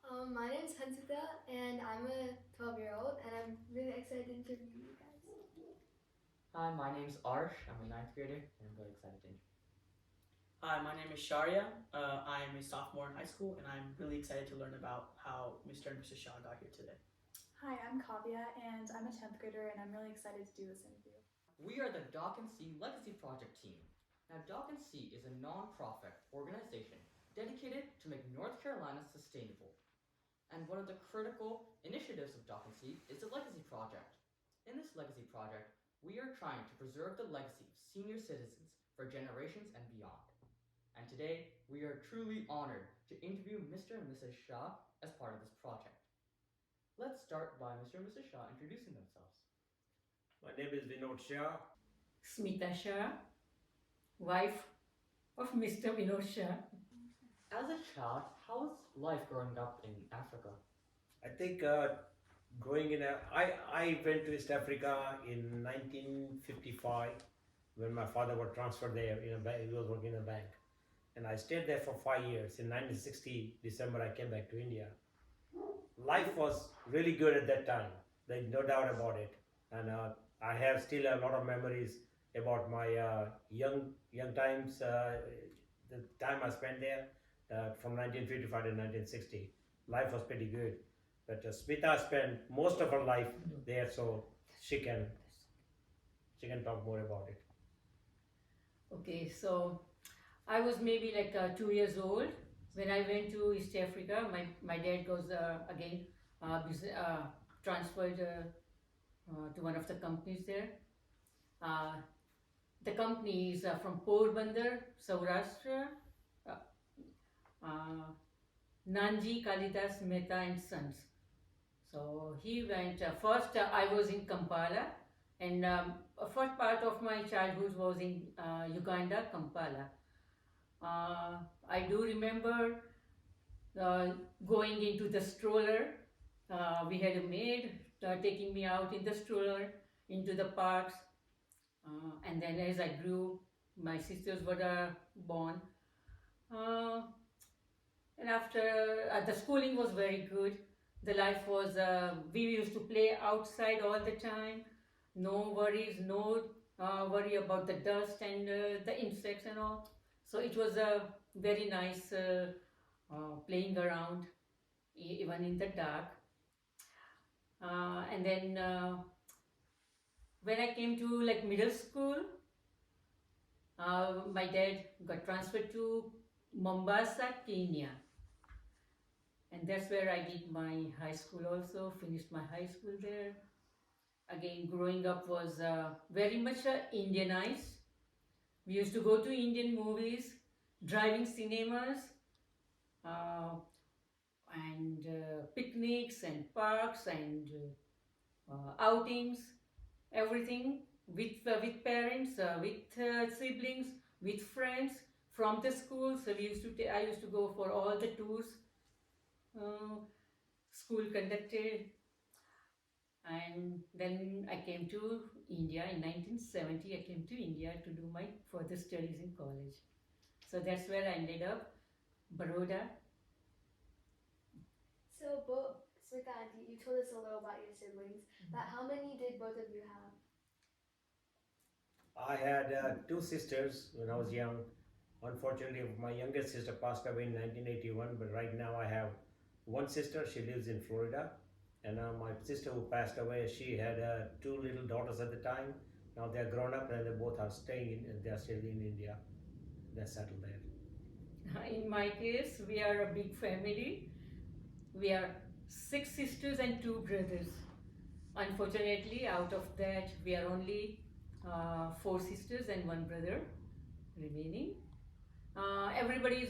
My name's Hansita, and I'm a 12-year-old, and I'm really excited to interview you guys. Hi, my name's Arsh. I'm a ninth grader, and I'm very excited to interview. Hi, my name is Sharia. I'm a sophomore in high school, and I'm really excited to learn about how Mr. and Mrs. Shah got here today. Hi, I'm Kavya, and I'm a 10th grader, and I'm really excited to do this interview. We are the Doc and C Legacy Project team. Now, Doc and C is a non-profit organization dedicated to make North Carolina sustainable. And one of the critical initiatives of Doc and C is the Legacy Project. In this Legacy Project, we are trying to preserve the legacy of senior citizens for generations and beyond. And today, we are truly honored to interview Mr. and Mrs. Shah as part of this project. Let's start by Mr. and Mrs. Shah introducing themselves. My name is Vinod Shah. Smita Shah, wife of Mr. Vinod Shah. As a child, how was life growing up in Africa? I think I went to East Africa in 1955 when my father was transferred there in a bank. He was working in a bank, and I stayed there for 5 years. In 1960 December, I came back to India. Life was really good at that time. There's no doubt about it, and I have still a lot of memories about my young times. The time I spent there from 1955 to 1960, life was pretty good. But Smita spent most of her life there, so she can talk more about it. Okay, so I was maybe like 2 years old when I went to East Africa. My dad was again transferred to one of the companies there. The company is from Porbandar, Saurashtra, Nanji Kalidas Mehta and Sons. So he went first. I was in Kampala, and first part of my childhood was in Uganda, Kampala. I do remember going into the stroller. We had a maid taking me out in the stroller into the parks, and then as I grew, my sisters were born. And after the schooling was very good. The life was we used to play outside all the time. No worries, no worry about the dust and the insects and all. So it was a very nice playing around even in the dark. And then when I came to like middle school, my dad got transferred to Mombasa, Kenya, and that's where I did my high school also, finished my high school there. Again, growing up was very much Indianized. We used to go to Indian movies, driving cinemas, uh, and picnics and parks and outings, everything with parents, with siblings, with friends from the school. So we used to I used to go for all the tours school conducted, and then I came to India in 1970. I came to India to do my further studies in college. So that's where I ended up, Baroda. So, both Smita and you told us a little about your siblings, but how many did both of you have? I had two sisters when I was young. Unfortunately, my youngest sister passed away in 1981, but right now I have one sister. She lives in Florida. And now my sister who passed away, she had two little daughters at the time. Now they're grown up and they both are staying in, they're still in India. They're settled there. In my case, we are a big family. We are 6 sisters and 2 brothers. Unfortunately, out of that, we are only 4 sisters and 1 brother remaining. Everybody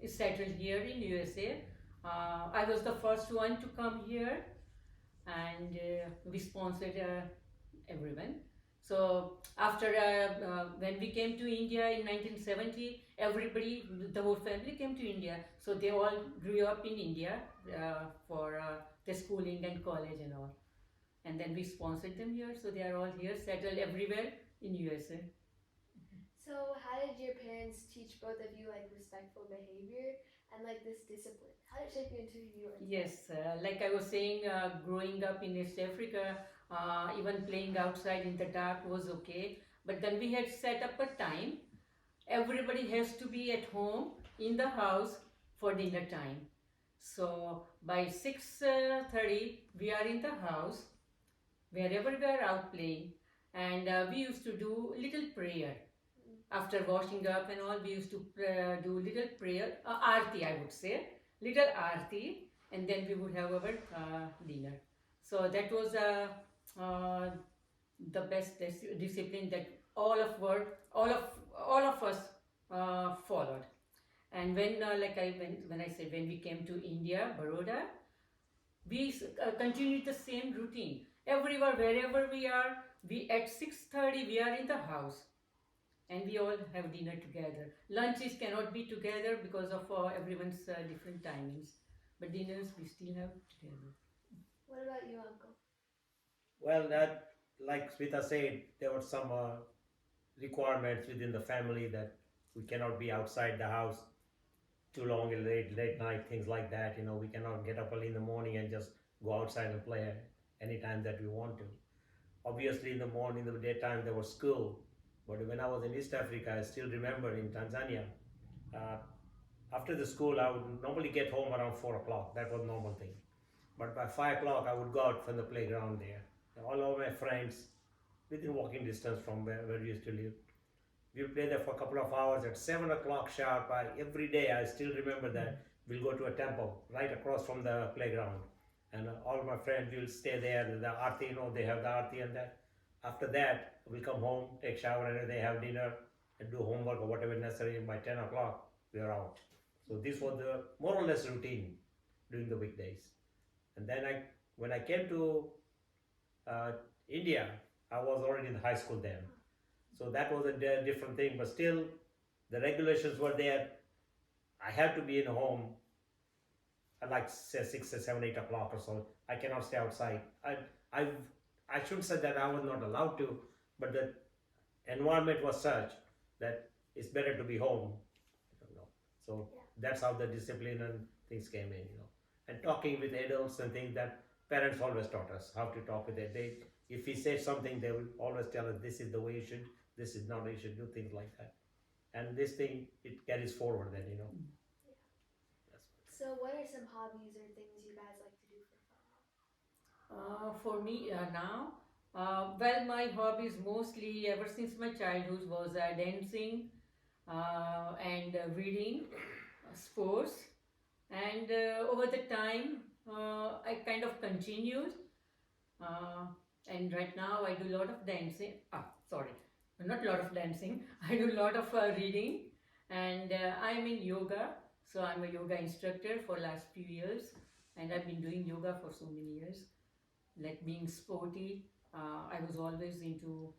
is settled here in USA. I was the first one to come here, and we sponsored everyone. So after when we came to India in 1970, everybody, the whole family came to India. So they all grew up in India for their schooling and college and all. And then we sponsored them here, so they are all here, settled everywhere in USA. So, how did your parents teach both of you like respectful behavior? and like this discipline? How did it shape you into who you are? Yes, like I was saying, growing up in East Africa, even playing outside in the dark was okay. But then we had set up a time. Everybody has to be at home in the house for dinner time. So by 6:30 we are in the house wherever we are out playing, and we used to do little prayer after washing up and all. We used to do little prayer, aarti I would say, little aarti, and then we would have our dinner. So that was uh, the best discipline that all of all of us followed. And when like when I said, when we came to India, Baroda, we continued the same routine. Everywhere, wherever we are, we at 6:30 we are in the house, and we all have dinner together. Lunches cannot be together because of everyone's different timings, but dinners we still have together. What about you, Uncle? Well, that, like Smita said, there were some requirements within the family that we cannot be outside the house too long and late night, things like that. You know, we cannot get up early in the morning and just go outside and play anytime that we want to. Obviously, in the morning, in the daytime, there was school. But when I was in East Africa, I still remember in Tanzania, uh, after the school, I would normally get home around 4 o'clock. That was normal thing. But by 5 o'clock, I would go out from the playground there. All of my friends, within walking distance from where we used to live, we would play there for a couple of hours. At 7 o'clock sharp, every day, I still remember that, we'll go to a temple right across from the playground. And all my friends will stay there. The aarti, you know, they have the aarti and that. After that, we come home, take shower, and they have dinner and do homework or whatever necessary. And by 10 o'clock, we are out. So this was the more or less routine during the weekdays. And then when I came to India, I was already in high school then. So that was a different thing, but still the regulations were there. I had to be in home at like say 6 or 7, 8 o'clock or so. I cannot stay outside. I shouldn't say that I was not allowed to, but the environment was such that it's better to be home. You know. So that's how the discipline and things came in, you know. And talking with adults and things that parents always taught us how to talk with it. If we say something, they will always tell us this is the way you should, this is not how you should do, things like that. And this thing, it carries forward then, you know. So, what are some hobbies or things you guys like to do for fun? For me now, well, my hobbies mostly ever since my childhood was dancing and reading, sports, and over the time I kind of continued. And right now I do a lot of dancing. Sorry, not a lot of dancing. I do a lot of reading, and I'm in yoga. So I'm a yoga instructor for last few years, and I've been doing yoga for so many years. Like being sporty, I was always into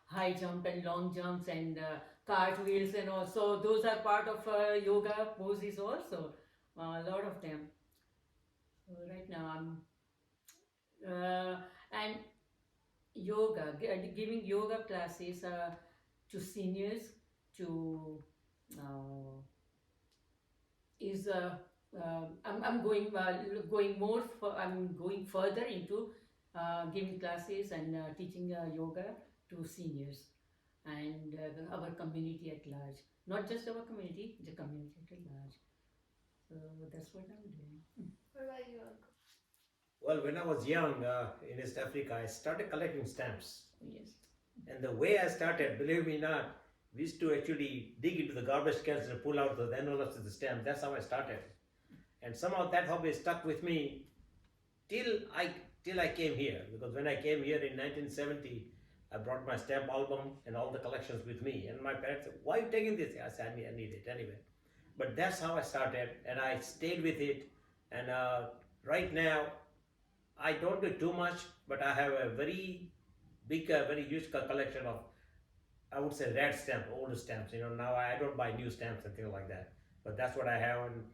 high jump and long jumps and cartwheels and all. So those are part of yoga poses also. A lot of them. So right now I'm and yoga, giving yoga classes to seniors to is I'm going more for, I'm going further into giving classes and teaching yoga to seniors and our community at large. Not just our community, the community at large. So that's what I'm doing. What about you, Uncle? Well, when I was young in East Africa, I started collecting stamps. Yes. And the way I started, believe me not, we used to actually dig into the garbage cans and pull out the envelopes of the stamps. That's how I started. And somehow that hobby stuck with me till I came here. Because when I came here in 1970, I brought my stamp album and all the collections with me. And my parents said, "Why are you taking this?" I said, "I need it anyway." But that's how I started, and I stayed with it. And right now, I don't do too much, but I have a very big, very huge collection of, I would say, red stamp, older stamps. You know, now I don't buy new stamps and things like that. But that's what I have, and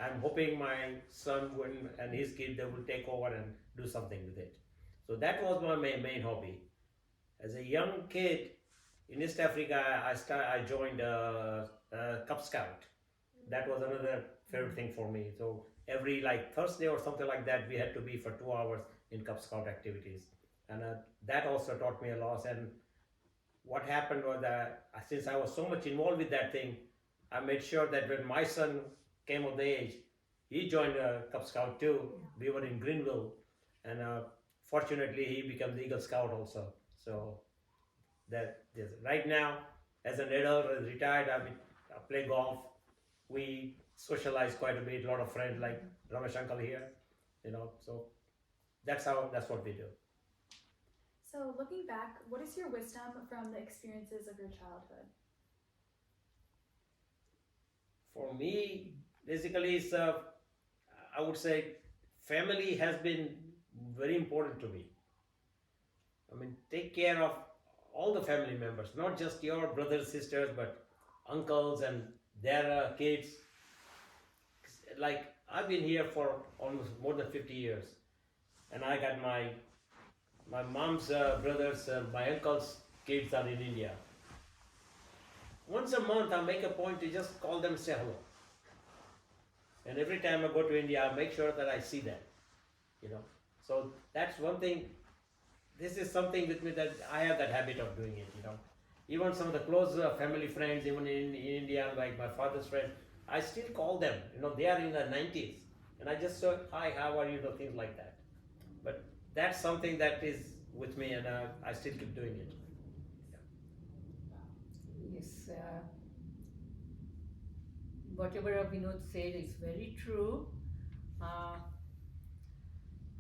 I'm hoping my son and his kid, they will take over and do something with it. So that was my main hobby. As a young kid in East Africa, I joined Cub Scout. that was another favorite thing for me. So every like Thursday or something like that, we had to be for 2 hours in Cub Scout activities, and that also taught me a lot. And what happened was that since I was so much involved with that thing, I made sure that when my son came of age, he joined a Cub Scout too. We were in Greenville, and fortunately, he became the Eagle Scout also. So that is right now, as an adult, as retired, I play golf. We socialize quite a bit. A lot of friends like Ramesh Uncle here, So that's what we do. So, looking back, what is your wisdom from the experiences of your childhood? For me, basically, I would say family has been very important to me. I mean, take care of all the family members, not just your brothers, sisters, but uncles and their kids. Like, I've been here for almost more than 50 years, and I got my mom's brothers, my uncle's kids are in India. Once a month, I make a point to just call them and say hello. And every time I go to India, I make sure that I see them. So that's one thing. This is something with me that I have that habit of doing it. Even some of the close family friends, even in India, like my father's friend, I still call them. They are in their 90s, and I just say, "Hi, how are you?" Things like that. But that's something that is with me, and I still keep doing it. Yes, whatever Vinod said is very true. Uh,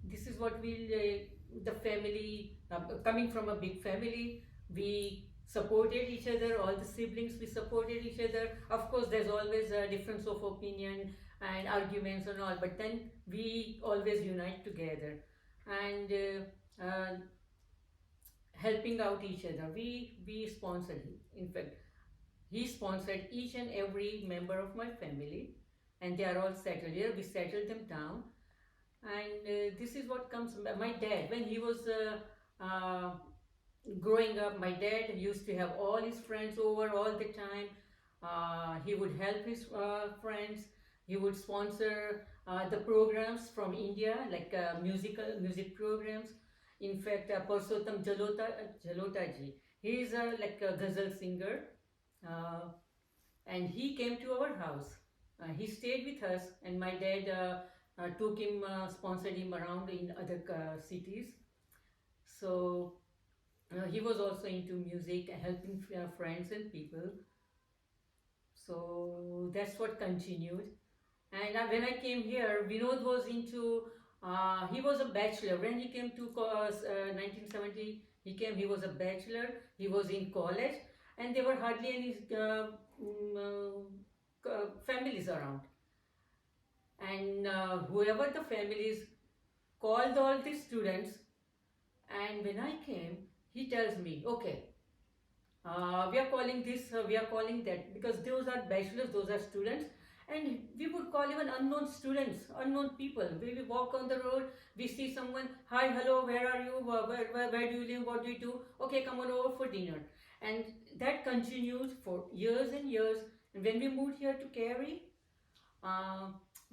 this is what the family, coming from a big family, we supported each other, all the siblings, we supported each other. Of course, there's always a difference of opinion and arguments and all, but then we always unite together and helping out each other. We sponsored him. In fact, he sponsored each and every member of my family, and they are all settled here. We settled them down, and this is what comes. My dad, when he was growing up, my dad used to have all his friends over all the time. He would help his friends. He would sponsor the programs from India, like music programs. In fact, Purushottam Jalota ji, he is like a ghazal singer, and he came to our house. He stayed with us, and my dad took him, sponsored him around in other cities. So he was also into music, helping friends and people. So that's what continued. And when I came here, Vinod was into, he was a bachelor. When he came to 1970, he was a bachelor, he was in college, and there were hardly any families around. And whoever the families called all the students, and when I came, he tells me, okay, we are calling this, we are calling that, because those are bachelors, those are students, and we would call even unknown students, unknown people. We walk on the road, we see someone, hi, hello, where are you, where do you live, what do you do, okay, come on over for dinner. And that continued for years and years. And when we moved here to Cary,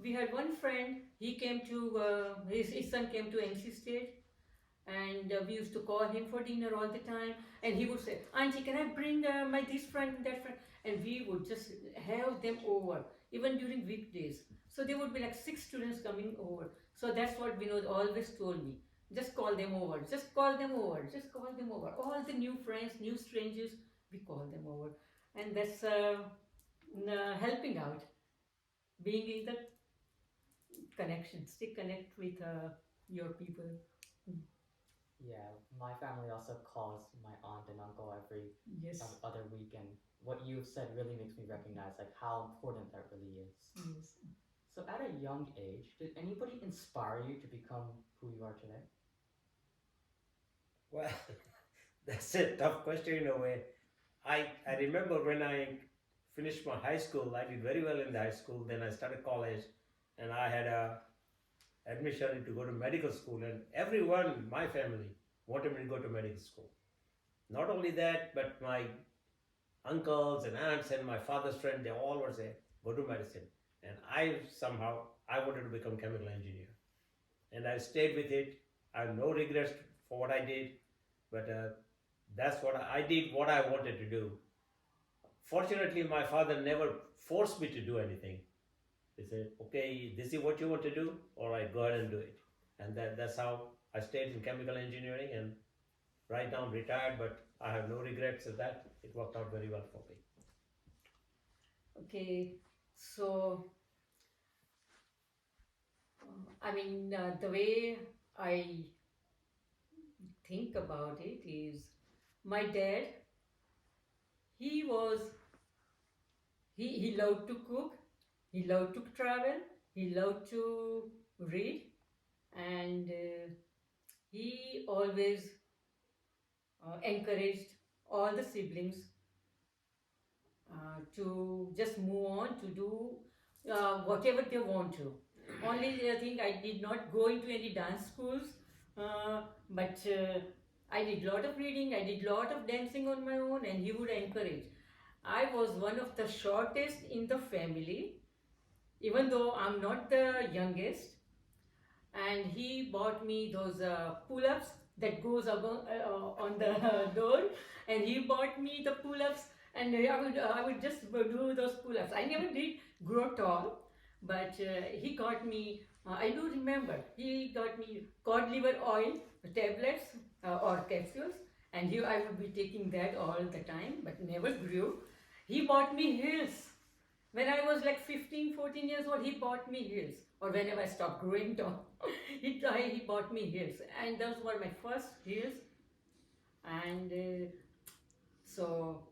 we had one friend, he came to, his son came to NC State, and we used to call him for dinner all the time, and he would say, Auntie, can I bring this friend and that friend? And we would just have them over, even during weekdays. So there would be like 6 students coming over. So that's what Vinod always told me. Just call them over, just call them over, just call them over. All the new friends, new strangers, we call them over. And that's helping out, being in the connection, stay connect with your people. Yeah, my family also calls my aunt and uncle every Yes. other weekend. What you've said really makes me recognize like how important that really is. Yes. So at a young age, did anybody inspire you to become who you are today? Well, that's a tough question in a way. I remember when I finished my high school, I did very well in the high school. Then I started college, and I had a admission to go to medical school, and everyone in my family wanted me to go to medical school. Not only that, but my uncles and aunts and my father's friend, they all were saying, go to medicine. And I wanted to become chemical engineer, and I stayed with it. I have no regrets for what I did, but that's what I did. What I wanted to do. Fortunately, my father never forced me to do anything. He said, "Okay, this is what you want to do. All right, go ahead and do it." And that's how I stayed in chemical engineering. And right now I'm retired, but I have no regrets of that. It worked out very well for me. Okay, so the way I think about it is my dad, he was, he loved to cook, he loved to travel, he loved to read, and he always encouraged all the siblings to just move on to do whatever they want to. Only thing, I did not go into any dance schools, but I did lot of reading, I did lot of dancing on my own, and he would encourage. I was one of the shortest in the family, even though I'm not the youngest, and he bought me those pull-ups that goes on the door, and he bought me the pull-ups, and I would just do those pull-ups. I never did grow tall, but he got me. I do remember he got me cod liver oil tablets or capsules, and I would be taking that all the time, but never grew. He bought me heels. When I was like 15, 14 years old, he bought me heels. Or whenever I stopped growing tall, he bought me heels. And those were my first heels. And so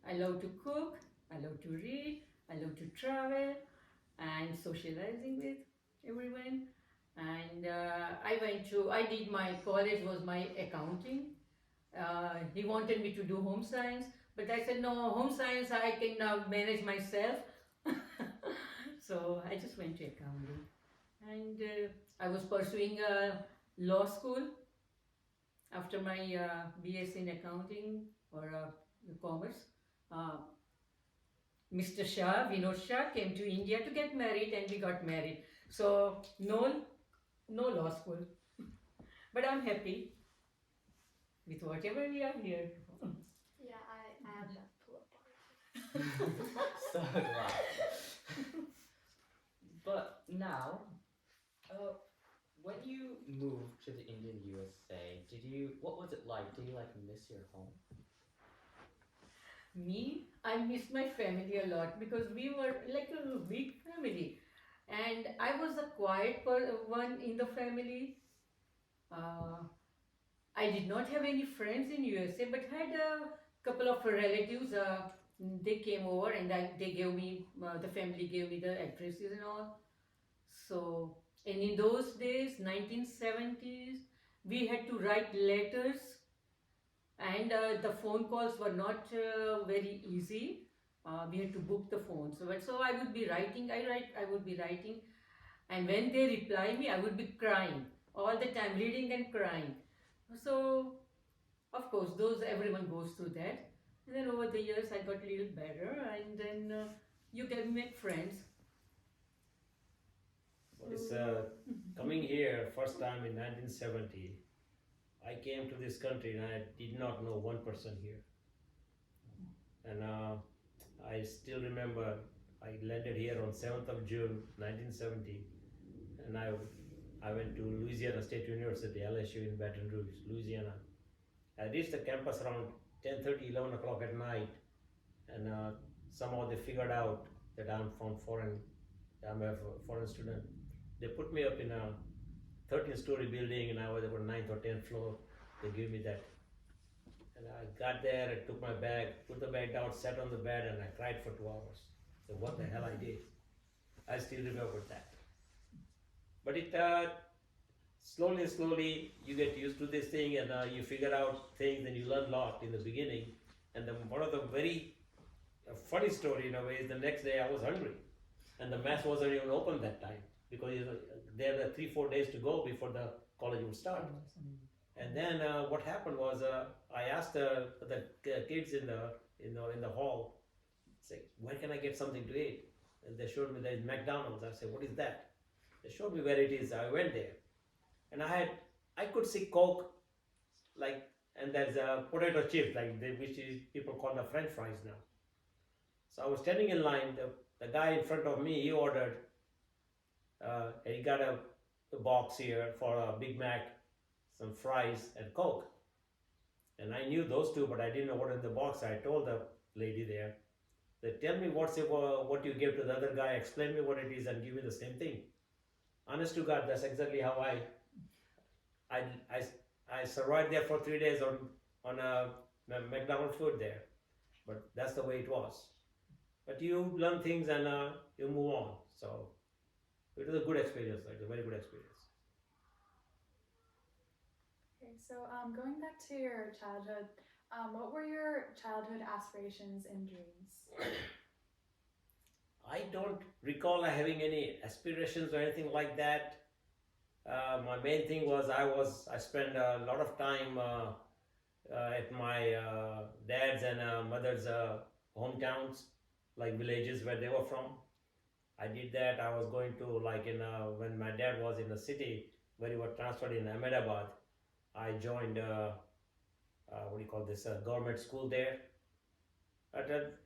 I love to cook, I love to read, I love to travel, and socializing with everyone. And I did my college was my accounting. He wanted me to do home science, but I said, no, home science I can manage myself. So I just went to accounting, and I was pursuing law school after my BS in accounting or commerce. Mr. Shah, Vinod Shah, came to India to get married, and we got married. So no law school, but I'm happy with whatever we are here. Yeah, I have that pull-up bar. So do I. But now, when you moved to the Indian USA, what was it like? Did you miss your home? Me, I miss my family a lot because we were like a big family, and I was a quiet one in the family. I did not have any friends in USA, but had a couple of relatives. They came over, and they gave me the family gave me the addresses and all. So, and in those days, 1970s, we had to write letters, and the phone calls were not very easy. We had to book the phone. So I would be writing. I would be writing, and when they reply me, I would be crying all the time, reading and crying. So, of course, everyone goes through that. And then over the years, I got a little better, and then you can make friends. It's coming here first time in 1970. I came to this country and I did not know one person here. And I still remember I landed here on 7th of June 1970, and I went to Louisiana State University, LSU in Baton Rouge, Louisiana. I reached the campus around 10:30, 11 o'clock at night, and somehow they figured out that I'm a foreign student. They put me up in a 13-story building, and I was about 9th or 10th floor. They gave me that. And I got there, I took my bag, put the bag down, sat on the bed, and I cried for 2 hours. So what the hell I did? I still remember that. But it slowly you get used to this thing, and you figure out things, and you learn a lot in the beginning. And one of the very funny story in a way is the next day I was hungry, and the mess wasn't even open that time because there were 3-4 days to go before the college would start. And then what happened was I asked the kids in the hall, say, where can I get something to eat? and they showed me there is McDonald's. I said, what is that? They showed me where it is. I went there, and I could see Coke, like, and there's a potato chip, like which is people call the French fries now. So I was standing in line. The guy in front of me, he ordered. He got a box here for a Big Mac, some fries, and Coke. And I knew those two, but I didn't know what in the box. I told the lady there, that tell me what you gave to the other guy, explain me what it is, and give me the same thing. Honest to God, that's exactly how I survived there for 3 days on a McDonald's food there. But that's the way it was. But you learn things and you move on. So it was a good experience, like a very good experience. Okay, so going back to your childhood, what were your childhood aspirations and dreams? I don't recall having any aspirations or anything like that. My main thing was I spent a lot of time at my dad's and mother's hometowns, like villages where they were from. I did that. I was going to when my dad was in the city where he was transferred in Ahmedabad. I joined government school there.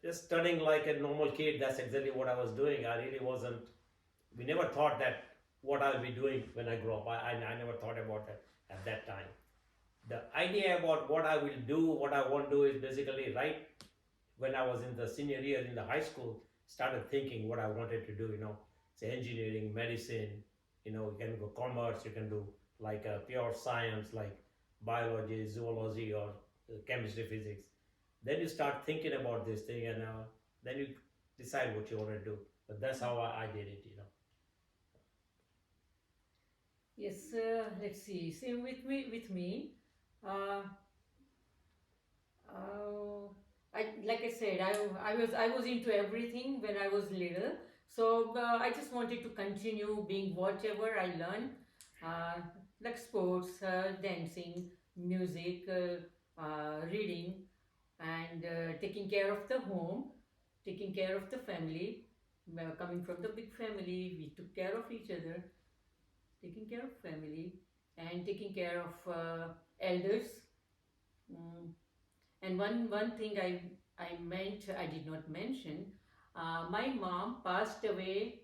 Just studying like a normal kid. That's exactly what I was doing. I really wasn't. We never thought that what I'll be doing when I grow up. I never thought about that at that time. The idea about what I will do, what I want to do, is basically right when I was in the senior year in the high school. Started thinking what I wanted to do. Say engineering, medicine. You can go commerce. You can do like pure science, like biology, zoology, or chemistry, physics. Then you start thinking about this thing, and then you decide what you want to do. But that's how I did it. Yes, let's see. Same with me. Uh, like I said, I was into everything when I was little. So I just wanted to continue being whatever I learned, like sports, dancing, music, reading, and taking care of the home, taking care of the family. Coming from the big family, we took care of each other, taking care of family, and taking care of elders. And one thing I did not mention. My mom passed away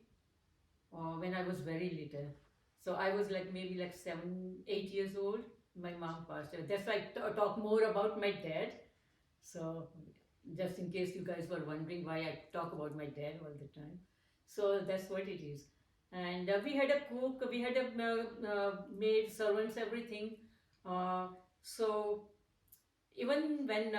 when I was very little. So I was maybe 7, 8 years old. My mom passed away. That's why I talk more about my dad. So just in case you guys were wondering why I talk about my dad all the time. So that's what it is. And we had a cook, we had a maid, servants, everything. So even when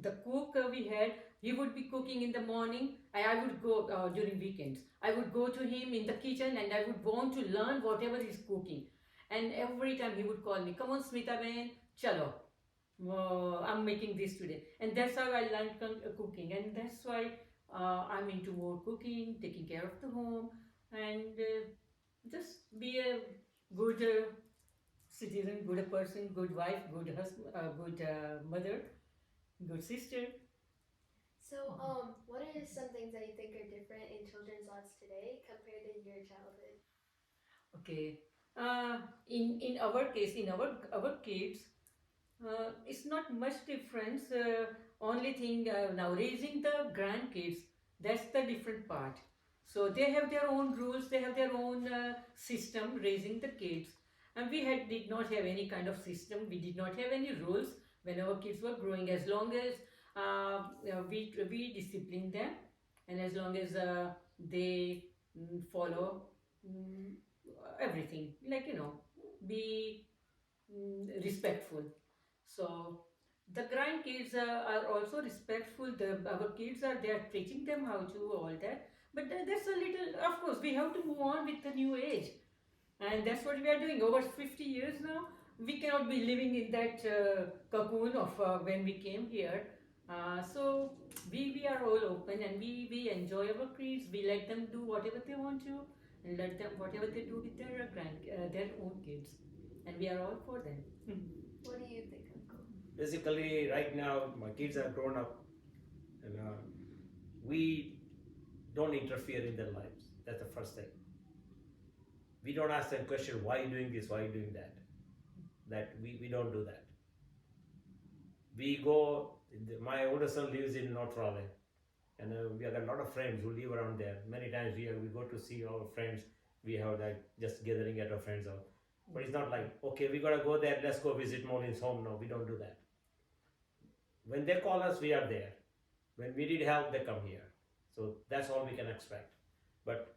the cook we had, he would be cooking in the morning, and I would go during weekends. I would go to him in the kitchen, and I would want to learn whatever he's cooking. And every time he would call me, come on Smita Ben, chalo. I'm making this today. And that's how I learned cooking. And that's why I'm into more cooking, taking care of the home, and just be a good citizen, good person, good wife, good husband, good mother, good sister. So, what are some things that you think are different in children's lives today compared to your childhood? Okay. In our case, in our kids, it's not much difference. Only thing now raising the grandkids, that's the different part. So they have their own rules, they have their own system raising the kids, and we did not have any kind of system. We did not have any rules when our kids were growing. As long as we discipline them, and as long as they follow everything, be respectful. So the grandkids are also respectful. Our kids are there teaching them how to all that. But that's a little, of course, we have to move on with the new age. And that's what we are doing. Over 50 years now, we cannot be living in that cocoon of when we came here. So we are all open, and we enjoy our kids. We let them do whatever they want to, and let them whatever they do with their own kids. And we are all for them. What do you think, Uncle? Basically, right now, my kids are grown up, and we don't interfere in their lives. That's the first thing. We don't ask them question, why are you doing this, why are you doing that? We don't do that. We go, my older son lives in North Raleigh, and we have got a lot of friends who live around there. Many times we go to see our friends. We have like just gathering at our friends' house. But it's not like, okay, we gotta go there, let's go visit Molin's home. No, we don't do that. When they call us, we are there. When we need help, they come here. So that's all we can expect. But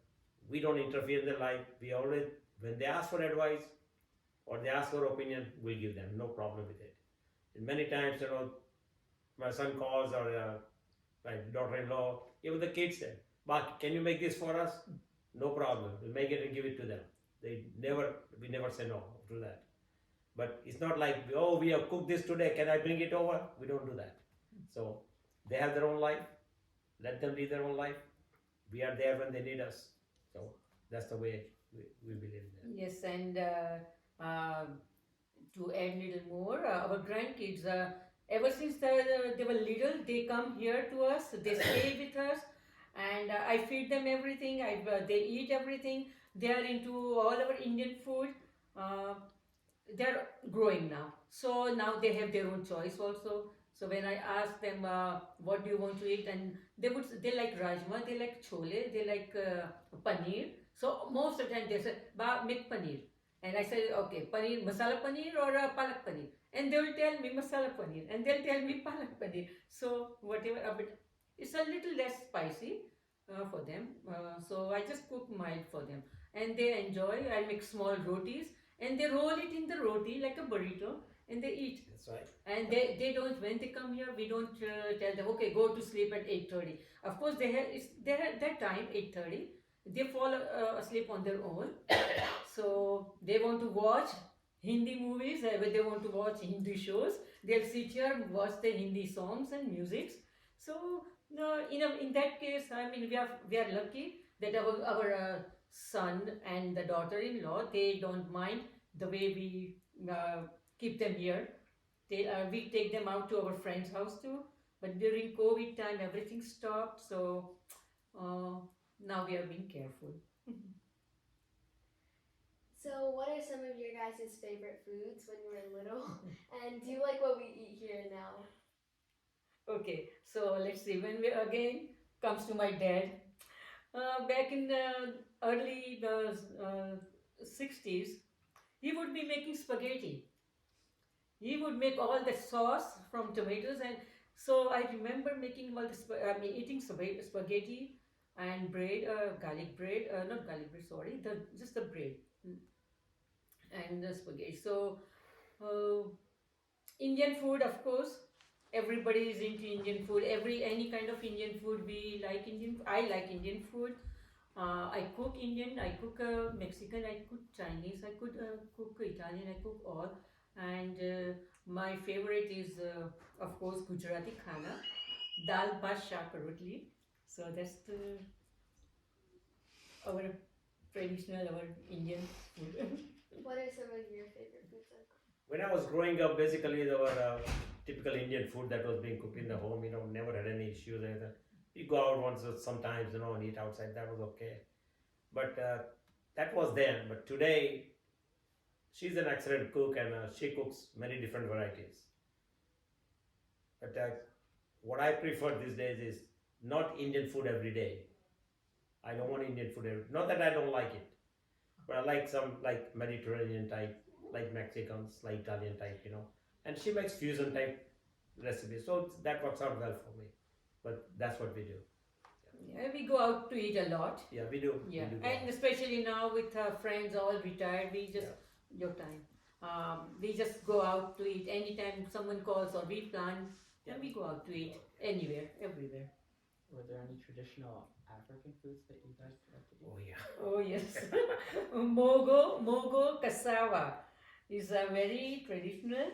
we don't interfere in their life. We always, when they ask for advice or they ask for opinion, we'll give them. No problem with it. And many times, my son calls or my daughter-in-law, even the kids say, "But can you make this for us?" No problem. We'll make it and give it to them. We never say no to that. But it's not like, oh, we have cooked this today, can I bring it over? We don't do that. So they have their own life. Let them live their own life. We are there when they need us. So that's the way we believe in that. Yes, and to add little more, our grandkids, ever since they were little, they come here to us, they stay with us, and I feed them everything, they eat everything. They are into all our Indian food. They're growing now, so now they have their own choice also. So when I ask them what do you want to eat, and they like rajma, they like chole, they like paneer. So most of the time they say, "Ba, make paneer," and I say, "Okay, paneer, masala paneer or palak paneer," and they will tell me masala paneer, and they'll tell me palak paneer. So whatever, but it's a little less spicy for them. So I just cook mild for them, and they enjoy. I make small rotis, and they roll it in the roti like a burrito, and they eat. That's right. And they don't, when they come here, we don't tell them, okay, go to sleep at 8:30. Of course, they have that time, 8:30. They fall asleep on their own. So they want to watch Hindi movies, they want to watch Hindi shows. They'll sit here and watch the Hindi songs and musics. So no, in that case, I mean, we are lucky that our son and the daughter-in-law, they don't mind the way we keep them here. We take them out to our friend's house too. But during COVID time, everything stopped. So now we are being careful. So, what are some of your guys' favorite foods when you were little? And do you like what we eat here now? Okay, so let's see. When we again comes to my dad, back in the early 60s, he would be making spaghetti. He would make all the sauce from tomatoes, and so I remember making all the eating spaghetti and bread, garlic bread, not garlic bread, sorry, just the bread and the spaghetti. So Indian food, of course, everybody is into Indian food. Any kind of Indian food we like. I like Indian food. I cook Indian, I cook Mexican, I cook Chinese, I could cook Italian, I cook all. And my favorite is, of course, Gujarati khana, dal bhat shak rotli. So that's our traditional, our Indian food. What are some of your favorite foods? When I was growing up, basically there were typical Indian food that was being cooked in the home. Never had any issues or anything. You go out once or sometimes, and eat outside. That was okay. But that was then. But today, she's an excellent cook, and she cooks many different varieties. But what I prefer these days is not Indian food every day. I don't want Indian food every. Not that I don't like it, but I like some like Mediterranean type, like Mexicans, like Italian type, And she makes fusion type recipes, so that works out well for me. But that's what we do. Yeah, we go out to eat a lot. Yeah, we do. Yeah, we do and especially now with our friends all retired, we just your time. We just go out to eat anytime someone calls or we plan. Then we go out to eat anywhere, everywhere. Were there any traditional African foods that you guys like to eat? Oh yeah. Oh yes, mogo cassava is a very traditional.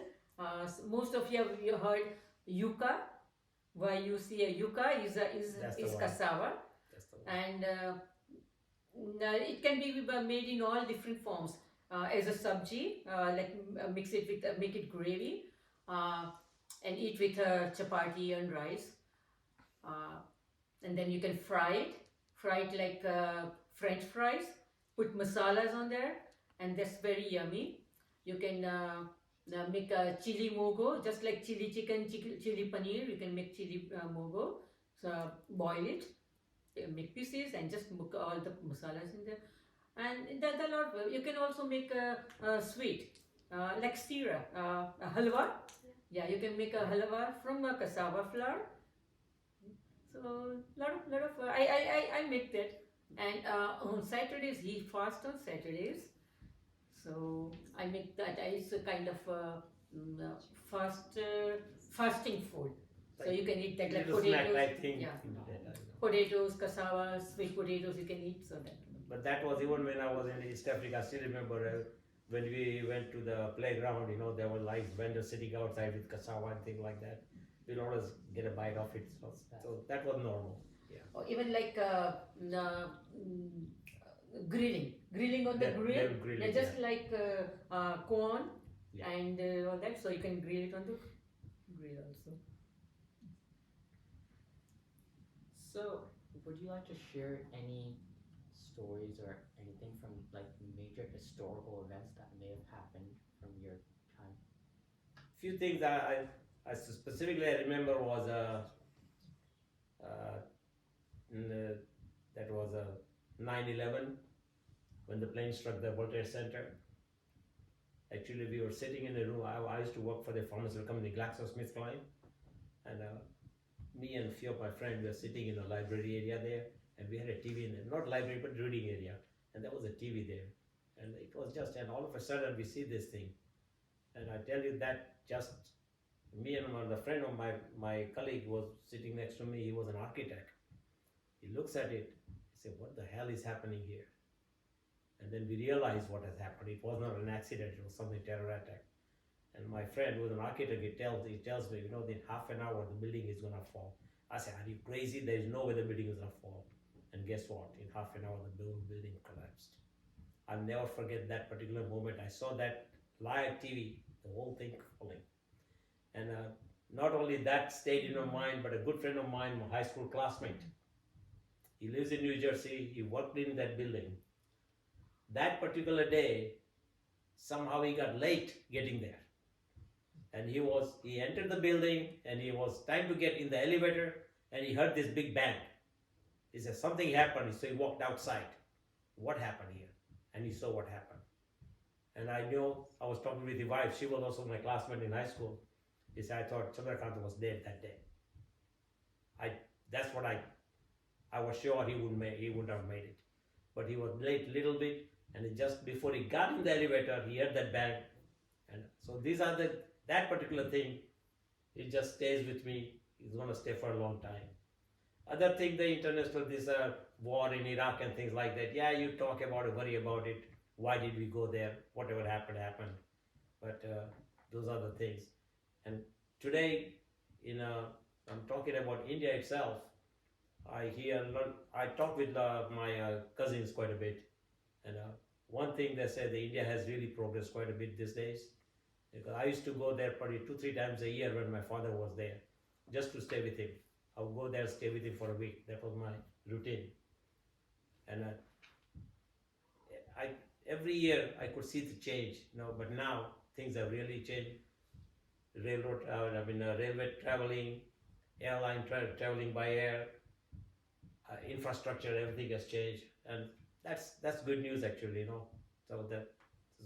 Most of you have heard yuca. Why you see a yuca is cassava, and it can be made in all different forms as a sabji, make it gravy, and eat with chapati and rice, and then you can fry fried like French fries, put masalas on there, and that's very yummy. You can make a chili mogo, just like chili chicken, chili paneer. You can make chili mogo. So boil it, make pieces, and just cook all the masalas in there. And that a lot. You can also make a sweet, like sira, a halwa. Yeah, you can make a halwa from cassava flour. So lot of I make that. And on Saturdays he fast on Saturdays. So I make that. It's a kind of fasting food. So you can eat that like Little snack potatoes. type thing. Yeah. into that, I know. Potatoes, cassava, sweet potatoes you can eat. So that. But that was even when I was in East Africa. I still remember when we went to the playground, there were like vendors sitting outside with cassava and things like that. We'd always get a bite of it. So that was normal. Or even like grilling on the They grill. would grill They're it, just like corn Yeah. and all that, so you can grill it on the grill also. So, would you like to share any stories or anything from like major historical events that may have happened from your time? Few things I specifically remember was that was 9/11 when the plane struck the World Trade Center. Actually, we were sitting in a room. I used to work for the pharmaceutical company GlaxoSmithKline, and me and a few of my friends were sitting in the library area there, and we had a TV in there, not library but reading area, and there was a TV there, and it was just, and all of a sudden we see this thing, and I tell you that just me and the friend of my colleague was sitting next to me. He was an architect. He looks at it. He said, "What the hell is happening here?" And then we realized what has happened. It was not an accident. It was something terror attack. And my friend, who was an architect, he tells me, in half an hour the building is gonna fall. I said, "Are you crazy? There is no way the building is gonna fall." And guess what? In half an hour the building collapsed. I'll never forget that particular moment. I saw that live TV, the whole thing falling. And not only that stayed in my mind, but a good friend of mine, my high school classmate, he lives in New Jersey. He worked in that building. That particular day, somehow he got late getting there. And he entered the building and he was time to get in the elevator and he heard this big bang. He said, something happened. So he walked outside. What happened here? And he saw what happened. And I knew, I was talking with his wife. She was also my classmate in high school. He said, I thought Chandrakant was dead that day. That's what I was sure he would have made it. But he was late a little bit, and just before he got in the elevator, he heard that bang. And so these are that particular thing, it just stays with me. It's going to stay for a long time. Other thing, the international, this war in Iraq and things like that. Yeah, you talk about it, worry about it. Why did we go there? Whatever happened, happened. But those are the things. And today, I'm talking about India itself. I talk with my cousins quite a bit. And one thing they say, that India has really progressed quite a bit these days. Because I used to go there probably 2-3 times a year when my father was there, just to stay with him. I would go there, stay with him for a week. That was my routine. And every year I could see the change, but now things have really changed. Railway traveling, airline traveling by air, infrastructure, everything has changed, and that's good news actually, So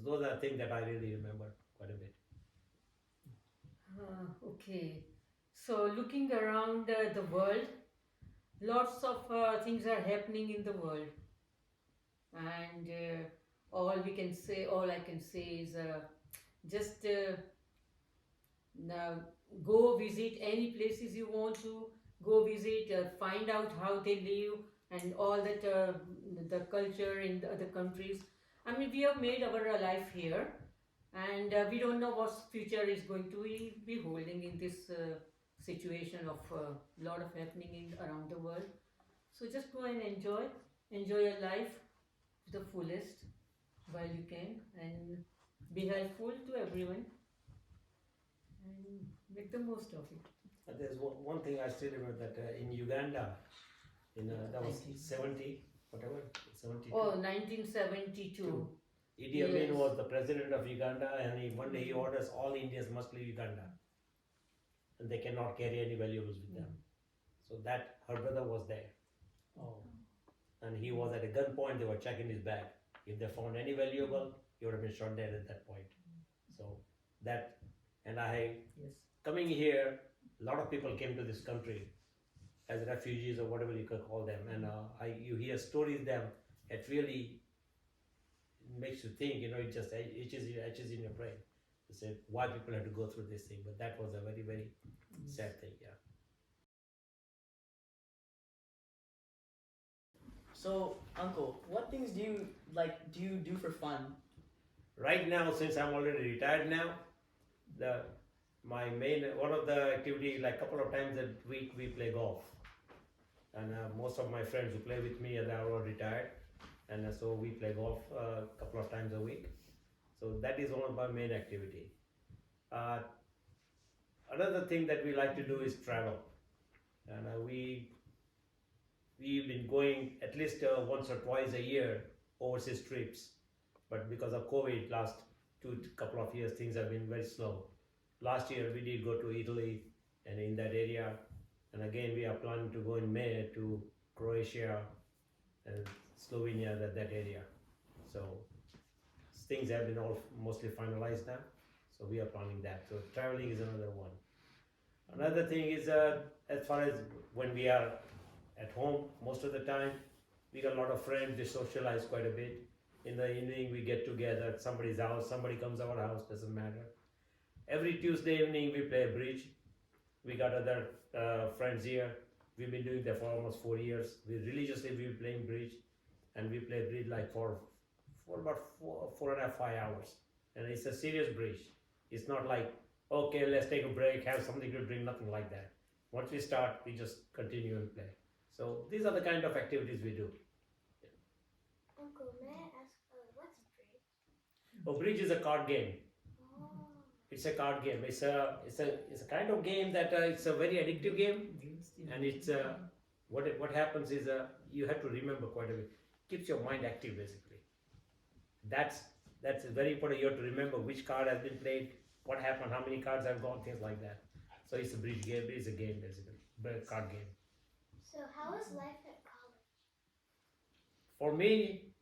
those are things that I really remember quite a bit. Okay, so looking around the world, lots of things are happening in the world, and all I can say is just now go visit any places you want to go visit, find out how they live and all that, the culture in the other countries. I mean, we have made our life here, and we don't know what future is going to be holding in this situation of a lot of happening around the world. So just go and enjoy your life to the fullest while you can, and be helpful to everyone and make the most of it. There's one thing I still remember, that in Uganda, that was 90. 70, whatever, 72. Oh, 1972. Idi Amin Yes. was the president of Uganda, and one day he orders all Indians must leave Uganda, and they cannot carry any valuables with them. So that her brother was there, Oh. and he was at a gunpoint. They were checking his bag. If they found any valuable, he would have been shot dead at that point. So that, and Yes. coming here, a lot of people came to this country as refugees or whatever you could call them, and you hear stories them. It really makes you think. It just etches in your brain. To say why people have to go through this thing, but that was a very, very sad thing. Yeah. So, Uncle, what things do you do for fun? Right now, since I'm already retired now, my main one of the activity, like couple of times a week, we play golf, and most of my friends who play with me they are all retired, and so we play golf a couple of times a week. So that is one of my main activity. Another thing that we like to do is travel, and we've been going at least once or twice a year overseas trips, but because of COVID, last couple of years things have been very slow. Last year we did go to Italy and in that area, and again we are planning to go in May to Croatia and Slovenia, that area. So things have been all mostly finalized now, so we are planning that. So traveling is another one. Another thing is as far as when we are at home, most of the time we got a lot of friends, we socialize quite a bit. In the evening we get together at somebody's house, somebody comes to our house, doesn't matter. Every Tuesday evening we play bridge. We got other friends here. We've been doing that for almost 4 years. We religiously been playing bridge, and we play bridge like for about 4.5 hours. And it's a serious bridge. It's not like, okay, let's take a break, have something to drink, nothing like that. Once we start, we just continue and play. So these are the kind of activities we do. Uncle, may I ask, what's bridge? Oh, bridge is a card game. Oh. It's a card game. It's a kind of game that it's a very addictive game, and it's what happens is you have to remember quite a bit. Keeps your mind active basically. That's very important. You have to remember which card has been played, what happened, how many cards have gone, things like that. So it's a bridge game. It's a game basically, a card game. So how is life at college? For me,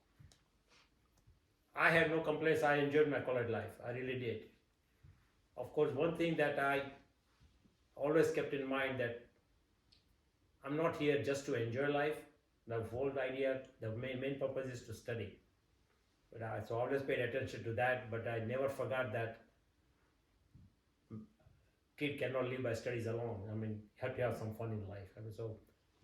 I had no complaints. I enjoyed my college life. I really did. Of course, one thing that I always kept in mind that I'm not here just to enjoy life. The whole idea, the main purpose is to study. But so I always paid attention to that, but I never forgot that kid cannot live by studies alone. I mean, you have to have some fun in life. I mean, so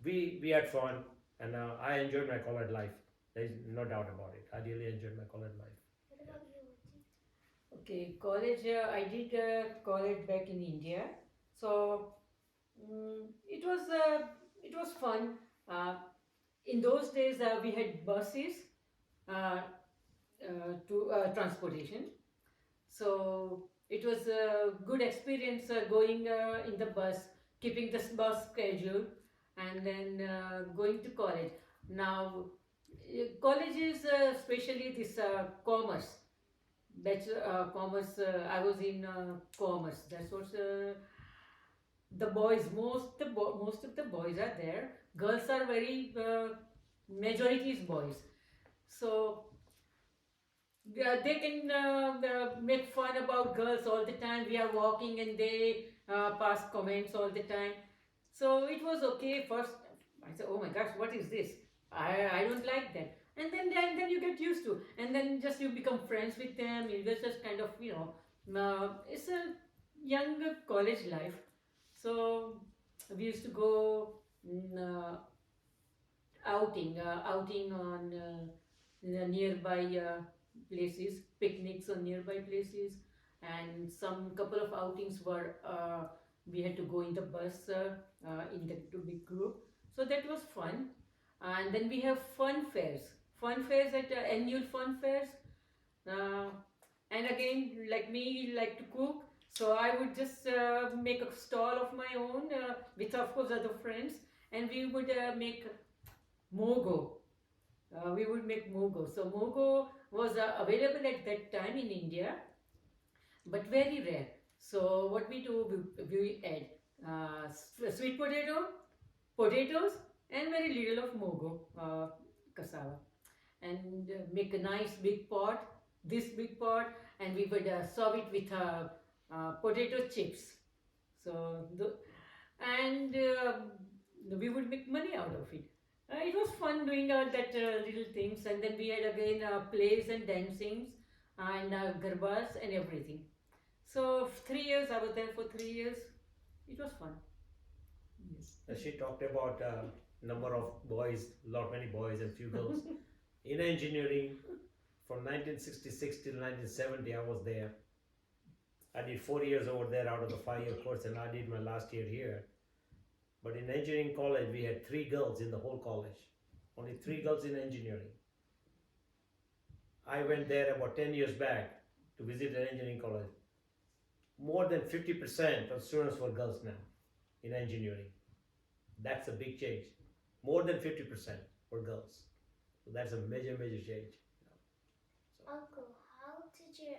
we had fun, and I enjoyed my college life. There is no doubt about it. I really enjoyed my college life. What about you, Auntie? Okay, college. I did college back in India, so it was fun. In those days, we had buses to transportation, so it was a good experience going in the bus, keeping the bus schedule, and then going to college. Now, college is especially this commerce. Commerce. I was in commerce. That's what the boys. Most of the boys are there. Girls are very majority is boys. So they can make fun about girls all the time. We are walking and they pass comments all the time. So it was okay. First, I said, "Oh my gosh, what is this? I don't like that." And then you get used to, and then just you become friends with them. You just kind of it's a young college life. So we used to go outing on nearby places, picnics on nearby places, and some couple of outings were we had to go in the bus in the big group. So that was fun. And then we have fun fairs at annual fun fairs. And again, like me, like to cook. So I would just make a stall of my own with, of course, other friends, and we would make mogo. We would make mogo. So mogo was available at that time in India, but very rare. So what we do, we add sweet potatoes, and very little of mogo, cassava, and make a nice big pot, this big pot, and we would serve it with potato chips. So and we would make money out of it. It was fun doing that little things, and then we had again plays and dancings and garbas and everything. So 3 years I was there for 3 years. It was fun. Yes. She talked about number of boys, many boys and few girls. In engineering, from 1966 till 1970, I was there. I did 4 years over there out of the 5-year course, and I did my last year here. But in engineering college, we had 3 girls in the whole college. Only 3 girls in engineering. I went there about 10 years back to visit an engineering college. More than 50% of students were girls now in engineering. That's a big change. More than 50% were girls. So that's a major change. So. Uncle, how did your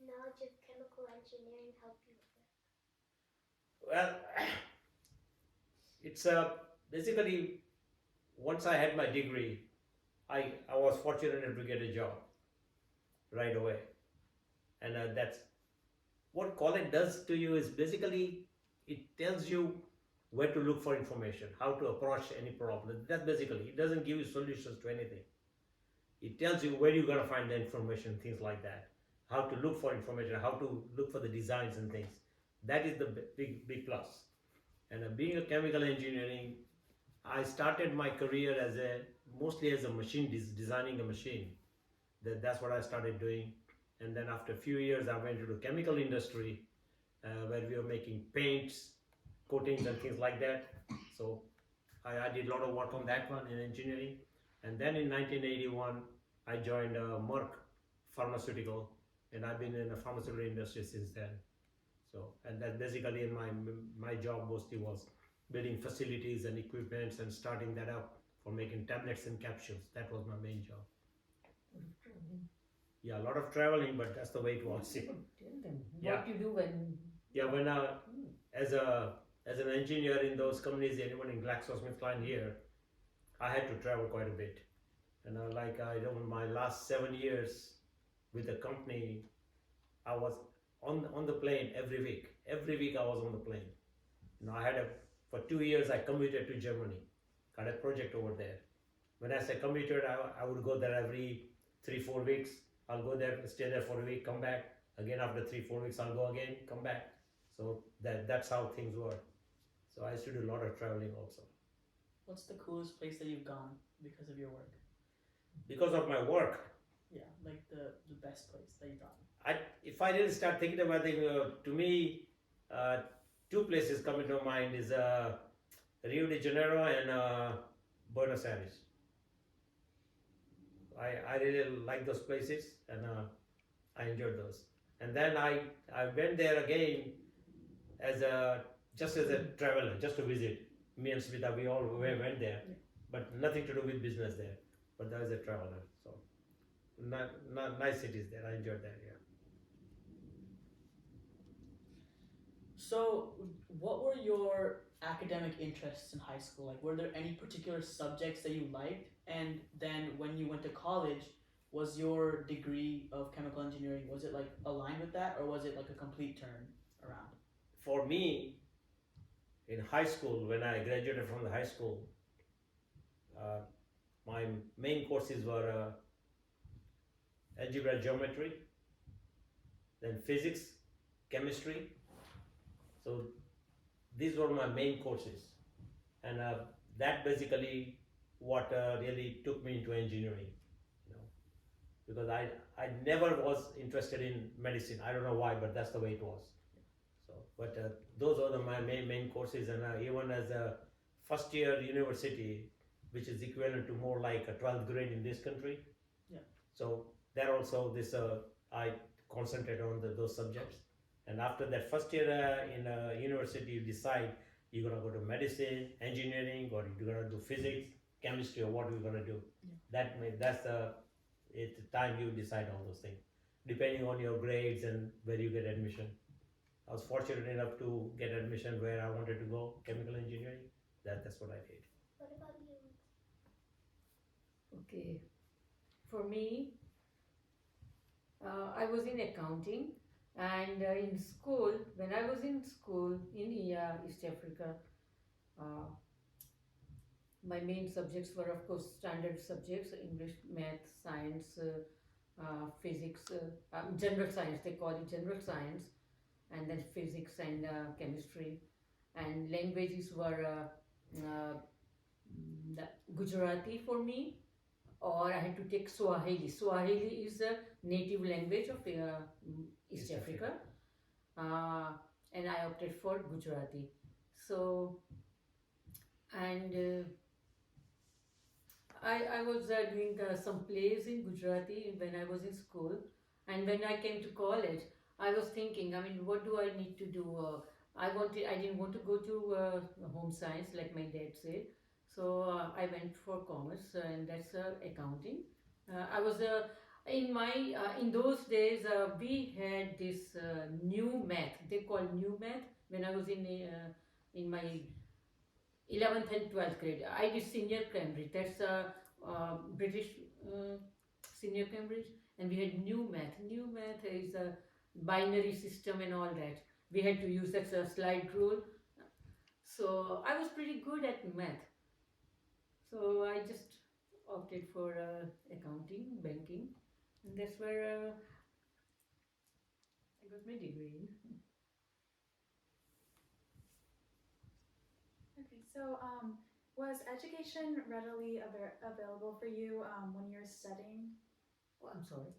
knowledge of chemical engineering help you with it? Well, it's basically once I had my degree, I was fortunate enough to get a job right away. And that's what college does to you is basically it tells you where to look for information, how to approach any problem. That's basically, it doesn't give you solutions to anything. It tells you where you're going to find the information, things like that, how to look for information, how to look for the designs and things. That is the big plus. And being a chemical engineering, I started my career mostly as a machine, designing a machine. That's what I started doing. And then after a few years, I went into the chemical industry where we were making paints, coatings and things like that. So I did a lot of work on that one in engineering. And then in 1981, I joined Merck Pharmaceutical, and I've been in the pharmaceutical industry since then. So, and that basically my job mostly was building facilities and equipments and starting that up for making tablets and capsules. That was my main job. Yeah, a lot of traveling, but that's the way it was. Tell them what you do when. Yeah, when as an engineer in those companies, anyone in GlaxoSmithKline here, I had to travel quite a bit. And my last 7 years with the company, I was on the plane every week. Every week I was on the plane. For 2 years I commuted to Germany, got a project over there. When I say commuted, I would go there every 3-4 weeks. I'll go there, stay there for a week, come back. Again after 3-4 weeks I'll go again, come back. So that's how things were. So I used to do a lot of traveling also. What's the coolest place that you've gone because of your work? Because of my work? Yeah, like the best place that you've gone. If I really start thinking about it, to me, 2 places come into mind is Rio de Janeiro and Buenos Aires. I really like those places and I enjoyed those. And then I went there again just as a traveler, just to visit. Me and Smita, we all went there, but nothing to do with business there. But I was a traveler, so nice cities there. I enjoyed that. Yeah. So, what were your academic interests in high school? Like, were there any particular subjects that you liked? And then when you went to college, was your degree of chemical engineering, was it like aligned with that, or was it like a complete turn around? For me, in high school, when I graduated from the high school, my main courses were algebra, geometry, then physics, chemistry. So these were my main courses, and that basically what really took me into engineering, because I never was interested in medicine. I don't know why, but that's the way it was. So, but those are my main courses, and even as a first year university, which is equivalent to more like a 12th grade in this country. Yeah. So there also I concentrate on those subjects. And after that first year in university, you decide you're gonna go to medicine, engineering, or you're gonna do physics. chemistry or what we're gonna do. Yeah. That's the time you decide all those things, depending on your grades and where you get admission. I was fortunate enough to get admission where I wanted to go, chemical engineering. That's what I did. What about you? Okay. For me, I was in accounting, and in school, when I was in school in East Africa, uh, my main subjects were, of course, standard subjects: English, math, science, physics, general science. They call it general science, and then physics and chemistry. And languages were the Gujarati for me, or I had to take Swahili. Swahili is a native language of East East Africa, uh, and I opted for Gujarati. So, and I was doing some plays in Gujarati when I was in school, and when I came to college, I was thinking, I mean, what do I need to do? I didn't want to go to home science like my dad said, so I went for commerce, and that's accounting. I was in those days we had this new math. They call new math when I was in my 11th and 12th grade. I did senior Cambridge. That's British uh, senior Cambridge, and we had new math. New math is a binary system and all that. We had to use that slide rule. So I was pretty good at math. So I just opted for accounting, banking, and that's where I got my degree in. Okay, so was education readily available for you when you're studying? Oh, I'm sorry.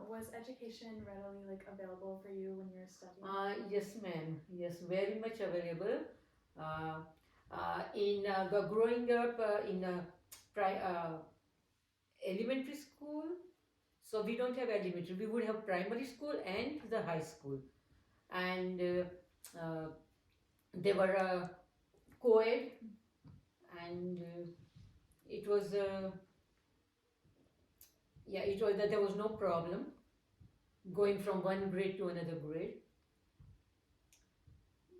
Was education readily available for you when you're studying? Yes, ma'am. Yes, very much available. Uh, in growing up in elementary school, so we don't have elementary. We would have primary school and the high school, and they were co-ed, and it was it was that there was no problem going from one grade to another grade.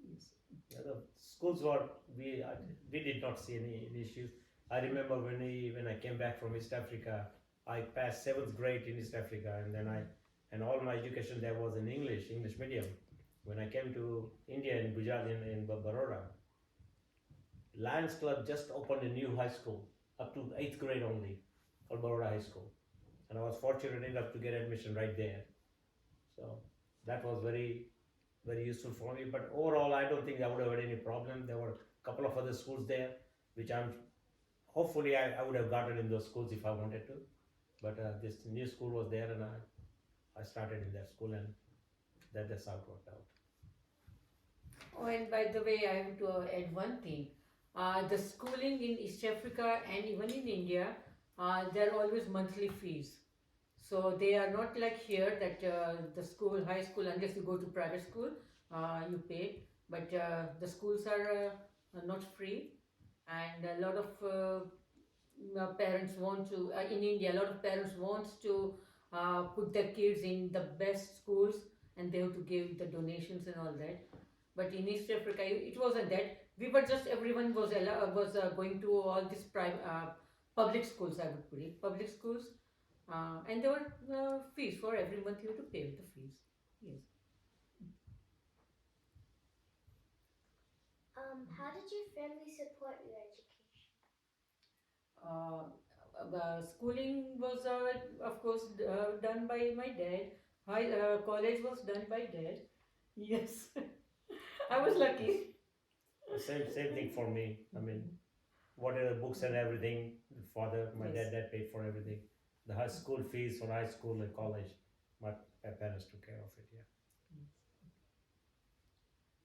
Yes. Yeah, the schools were we did not see any issues. I remember when I came back from East Africa, I passed seventh grade in East Africa, and all my education there was in English medium. When I came to India in Gujarat in Baroda, Lions Club just opened a new high school up to eighth grade only, called Baroda High School, and I was fortunate enough to get admission right there. So that was very useful for me. But overall, I don't think I would have had any problem. There were a couple of other schools there, which hopefully I would have gotten in those schools if I wanted to. But this new school was there, and I started in that school, and that's how it worked out. Oh, and by the way, I have to add one thing. The schooling in East Africa and even in India, there are always monthly fees. So they are not like here that the school, high school, unless you go to private school, you pay. But the schools are not free, and a lot of parents want to. In India, a lot of parents wants to put their kids in the best schools, and they have to give the donations and all that. But in East Africa, it wasn't that. We were just everyone was going to all these public schools. I would put it public schools, and there were fees for every month. You have to pay the fees. Yes. How did your family support your education? Schooling was, of course, done by my dad. College was done by dad. Yes, I was lucky. Same thing for me. I mean, whatever books and everything, my Yes. dad paid for everything. The high school fees for high school and college, my parents took care of it. Yeah.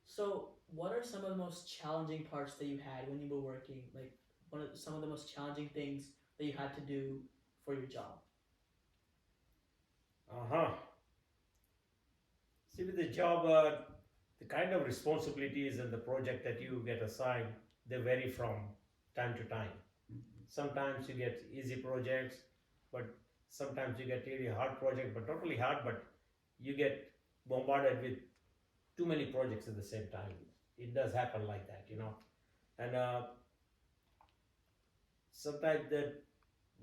So, what are some of the most challenging parts that you had when you were working? Like, some of the most challenging things that you had to do for your job? See, with the job, the kind of responsibilities and the project that you get assigned, they vary from time to time. sometimes you get easy projects, but sometimes you get really hard project, but not really hard, but you get bombarded with too many projects at the same time. It does happen like that, and sometimes that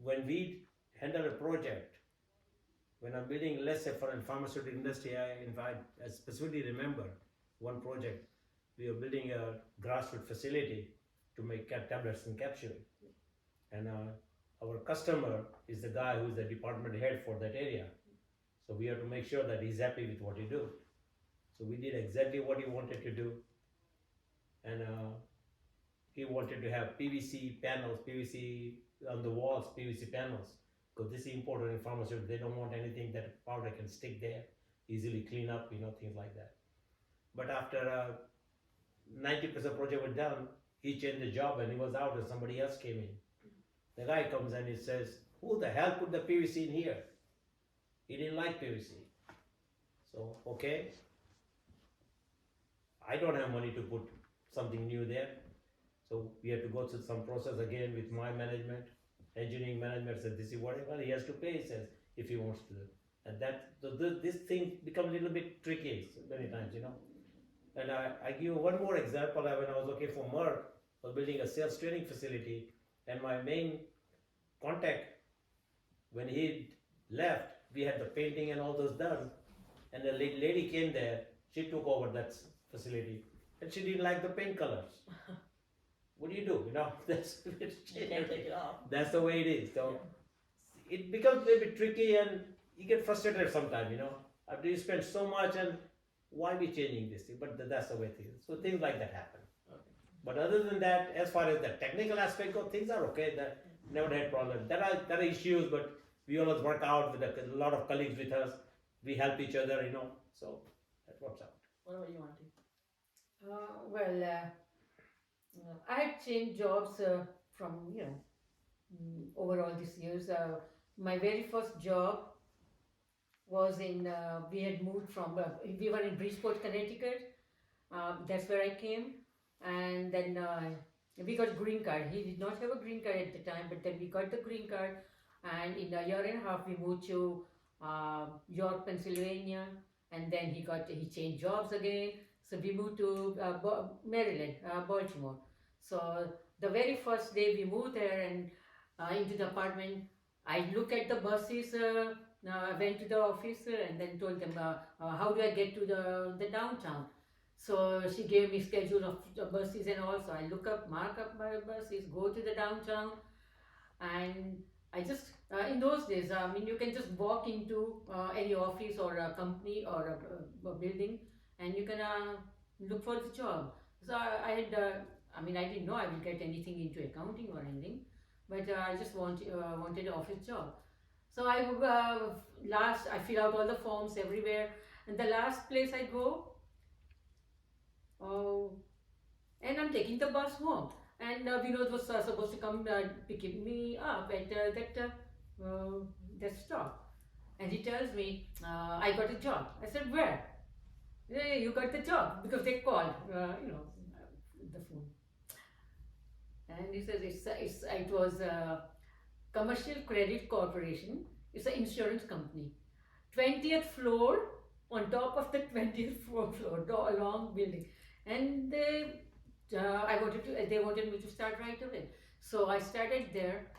when we handle a project, when I'm building, let's say for a pharmaceutical industry, I specifically remember one project. We were building a grassroots facility to make tablets and capsules, and our customer is the guy who's the department head for that area. So we have to make sure that he's happy with what he do. So we did exactly what he wanted to do, and he wanted to have PVC panels, PVC on the walls, PVC panels, because this is important in pharmaceuticals. They don't want anything that powder can stick there, easily clean up, things like that. But after 90% project was done, he changed the job and he was out and somebody else came in. The guy comes and he says, "Who the hell put the PVC in here?" He didn't like PVC. So, okay, I don't have money to put something new there. So we have to go through some process again with my management, engineering management said, "This is whatever he has to pay," he says, if he wants to do. And this thing becomes a little bit tricky many times, And I give you one more example. When I was working for Merck, I was building a sales training facility, and my main contact, when he left, we had the painting and all those done, and the lady came there, she took over that facility, and she didn't like the paint colors. What do? That's You can't take it off. That's the way it is. So it becomes a little bit tricky, and you get frustrated sometimes, After you spend so much, and why be changing this thing? But that's the way it is. So things like that happen. Okay. But other than that, as far as the technical aspect go, things are okay. That never had problems. There are issues, but we always work out with a lot of colleagues with us. We help each other, So that works out. What about you, Auntie? I had changed jobs from over all these years. My very first job was in. We had moved from. We were in Bridgeport, Connecticut. That's where I came, and then we got green card. He did not have a green card at the time, but then we got the green card, and in a year and a half we moved to York, Pennsylvania, and then he changed jobs again. So we moved to Maryland, Baltimore. So the very first day we moved there and into the apartment, I looked at the buses. I went to the office and then told them, how do I get to the downtown? So she gave me schedule of the buses and all. So I mark up my buses, go to the downtown, and I just in those days, you can just walk into any office or a company or a building, and you can look for the job. So I had, I didn't know I would get anything into accounting or anything, but I just wanted an office job. So I fill out all the forms everywhere, and the last place I go, and I'm taking the bus home, and Vinod was supposed to come picking me up at that stop, and he tells me, "I got a job." I said, "Where?" "Yeah, you got the job," because they called, the phone, and he says it was Commercial Credit Corporation. It's an insurance company. 20th floor, on top of the 20th floor, a long building, and they wanted me to start right away. So I started there,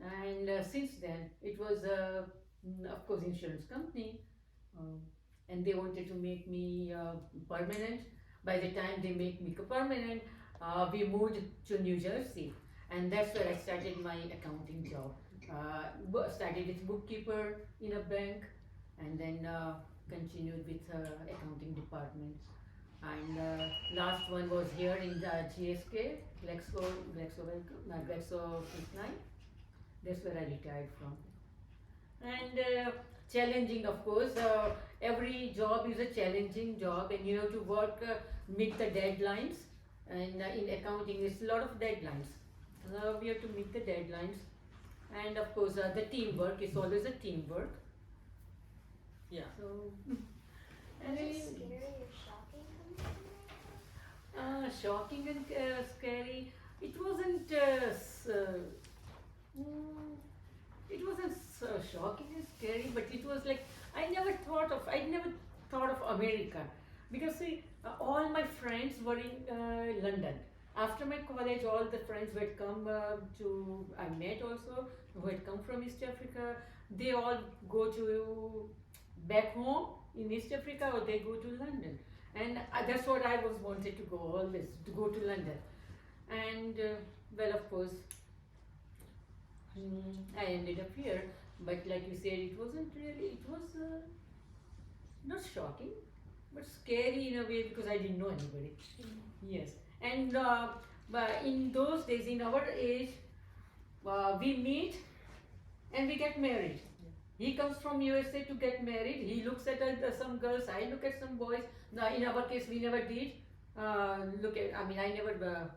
and since then it was of course insurance company, and they wanted to make me permanent. By the time they make me permanent, we moved to New Jersey, and that's where I started my accounting job. Started as bookkeeper in a bank, and then continued with accounting department. And last one was here in the GSK, GlaxoSmithKline. That's where I retired from. And challenging, of course. Every job is a challenging job, and you have to work, meet the deadlines. And in accounting, there's a lot of deadlines. We have to meet the deadlines. And of course, the teamwork is always a teamwork. Yeah. So, Was it scary or shocking coming from shocking and scary. It wasn't Mm, it wasn't so shocking and scary, but it was like I never thought of America because see, all my friends were in London. After my college, all the friends who had come to I met also who had come from East Africa. They all go to back home in East Africa or they go to London, and that's what I was wanted to go always to go to London, and well, of course, I ended up here, but like you said, it wasn't really, it was not shocking, but scary in a way because I didn't know anybody. Yes, and but in those days, in our age, we meet and we get married. He comes from USA to get married. He looks at some girls. I look at some boys. Now, in our case, we never did. Look at. I mean, I never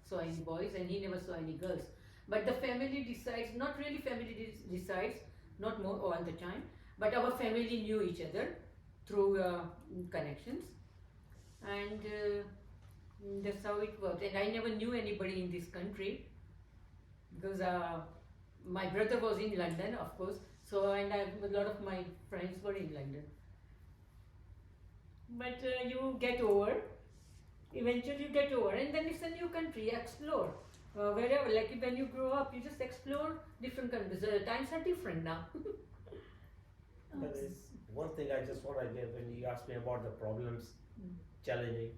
saw any boys, and he never saw any girls. But the family decides. Not really family decides. Not more all the time. But our family knew each other through connections, and that's how it worked. And I never knew anybody in this country because my brother was in London, of course. So, and a lot of my friends were in London. But you get over. Eventually, you get over, and then it's a new country. Explore wherever. Like when you grow up, you just explore different countries. Times are different now. But there's one thing I just want to give when you asked me about the problems, challenging.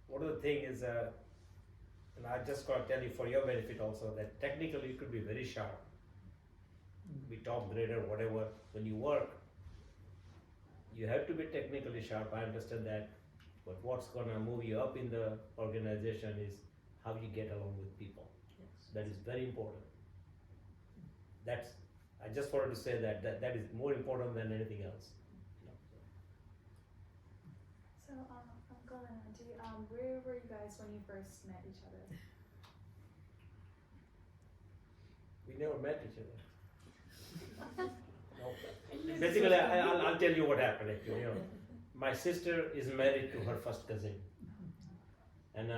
One of the thing is, and I just got to tell you for your benefit also, that technically you could be very sharp. Be top grader, whatever. When you work, you have to be technically sharp. I understand that. But what's gonna move you up in the organization is how you get along with people. Yes. That is very important. That's. I just wanted to say that is more important than anything else. So, Uncle and Auntie, where were you guys when you first met each other? We never met each other. No. Basically, I'll tell you what happened. Actually, you know, my sister is married to her first cousin, and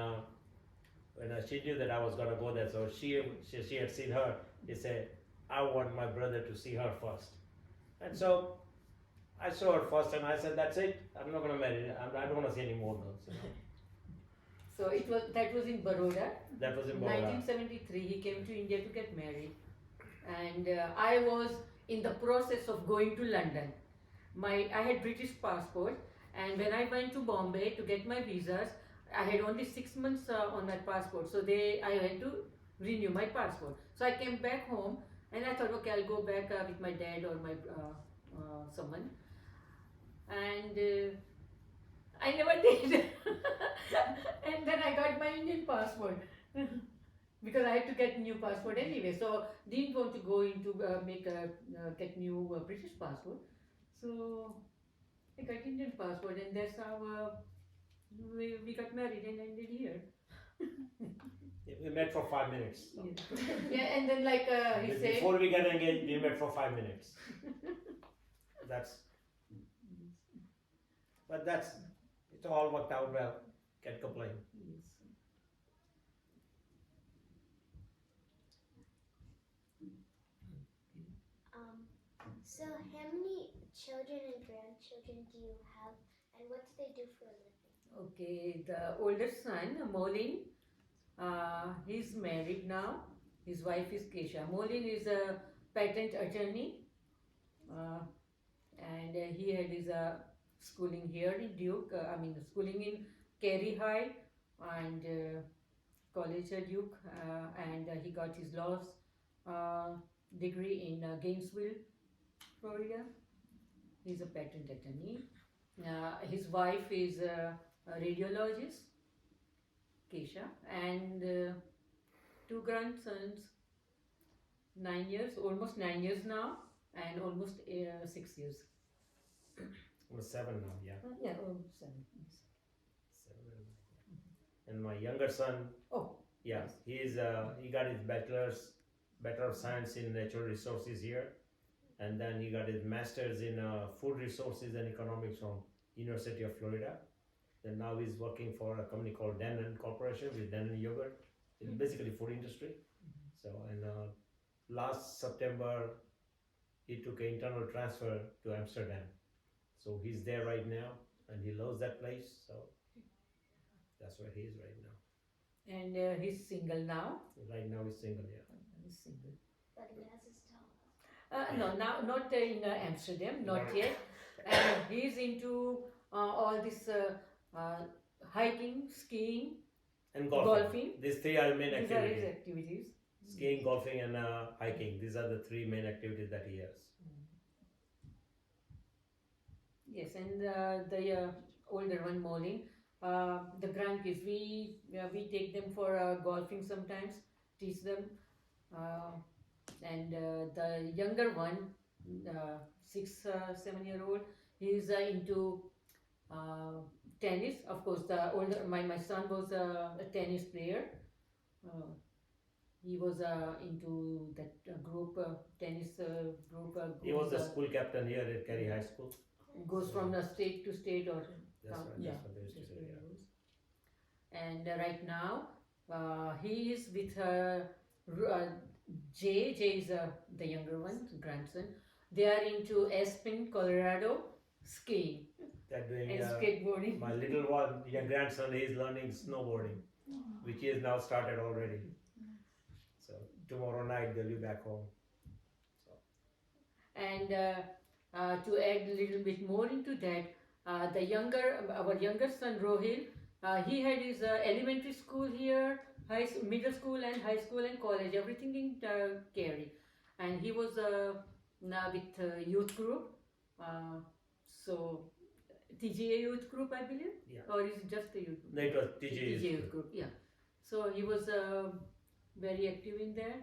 when she knew that I was gonna go there, so she had seen her. She said, "I want my brother to see her first," and so I saw her first, and I said, "That's it. I'm not gonna marry her. I don't want to see any more girls." You know? So that was in Baroda. That was in Baroda. 1973. He came to India to get married, and I was in the process of going to London. I had British passport, and when I went to Bombay to get my visas, I had only 6 months on my passport, so I had to renew my passport. So I came back home, and I thought, okay, I'll go back with my dad or my someone, and I never did. And then I got my Indian passport because I had to get new passport anyway. So didn't want to go into get new British passport. So I got Indian passport, and that's how we got married and ended here. We met for 5 minutes. So. Yeah, and then like he said. Before we got engaged, we met for 5 minutes. It all worked out well. Can't complain. Yes. So how many children and grandchildren do you have, and what do they do for a living? Okay, the older son, Molin, he's married now. His wife is Kesha. Molin is a patent attorney, and he had his schooling here in Duke. Schooling in Kerry High and college at Duke, and he got his laws degree in Gainesville, Florida. He's a patent attorney. His wife is a radiologist, Kesha, and 2 grandsons, 9 years, almost 9 years now, and almost 6 years. We're 7 now, yeah. 7. Yes. 7. And my younger son, yeah, he got his Bachelor of Science in Natural Resources here, and then he got his Master's in Food Resources and Economics from University of Florida. And now he's working for a company called Danone Corporation with Danone Yogurt. It's basically food industry. So, and last September, he took an internal transfer to Amsterdam. So he's there right now, and he loves that place. So that's where he is right now. And he's single now. Right now, he's single. Yeah. He's single. But he has his talent. No, now not in Amsterdam, not No. yet. He's into all this hiking, skiing, And golfing. golfing. These three are main These are his activities. activities. Skiing, golfing, and hiking. These are the three main activities that he has. Yes, and the older one, Molin, the grandkids, we take them for golfing sometimes, teach them, and the younger one, 6, 7 year old, he's into tennis. Of course, the older my son was a tennis player. He was into that group tennis group. He was the goes, school captain here at Kerry High School. goes from the state to state or That's right. Yeah. That's what they used to just do. where Yeah. he goes. And right now he is with Jay. Jay is the younger one, grandson. They are into Aspen, Colorado, skiing They're doing. and skateboarding. My little one, young grandson, is learning snowboarding, which he has now started already. So tomorrow night they'll be back home. And to add a little bit more into that, our younger son Rohil, he had his elementary school here, middle school and high school and college, everything in Kerry, and he was now with youth group, so TGA youth group, I believe, Yeah. or is it just the youth group? No, it was TJ. TGA youth group, yeah. So he was very active in there.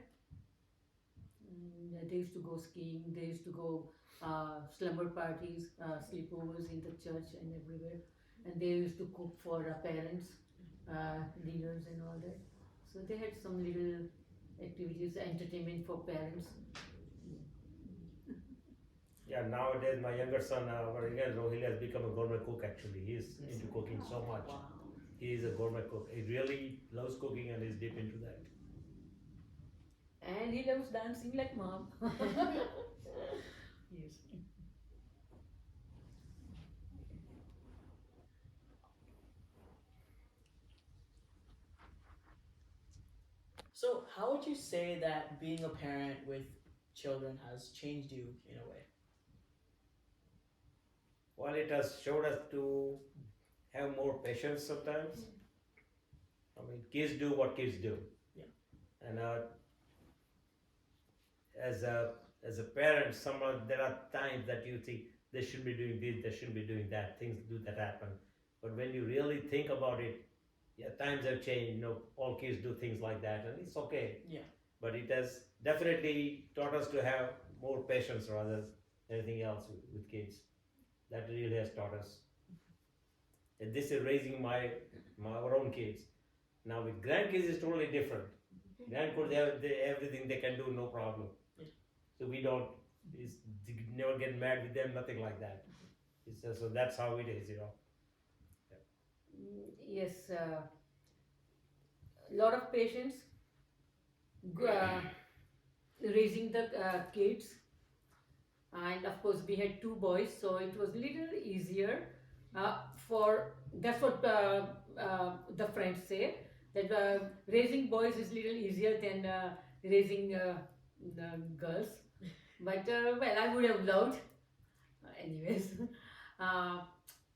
They used to go skiing. They used to go slumber parties, sleepovers in the church and everywhere. And they used to cook for parents, dinners and all that. So they had some little activities, entertainment for parents. Yeah, nowadays my younger son, Rohil has become a gourmet cook actually. He's into cooking so much. Wow. He is a gourmet cook. He really loves cooking and is deep into that. And he loves dancing like mom. Yes. So, how would you say that being a parent with children has changed you in a way? Well, it has showed us to have more patience sometimes. I mean, kids do what kids do. Yeah. And as a parent, there are times that you think they should be doing this, they shouldn't be doing that. Things do that happen. But when you really think about it, yeah, times have changed. You know, all kids do things like that, and it's okay. Yeah. But it has definitely taught us to have more patience rather than anything else with kids. That really has taught us. And this is raising our own kids. Now with grandkids, it's totally different. Grandkids, everything they can do, no problem. Yeah. So we don't. Never get mad with them, nothing like that. It's just, so that's how it is, you know. Yes, a lot of patience, raising the kids, and of course we had 2 boys, so it was little easier. That's what the friends say, that raising boys is little easier than raising the girls. But well, I would have loved, anyways.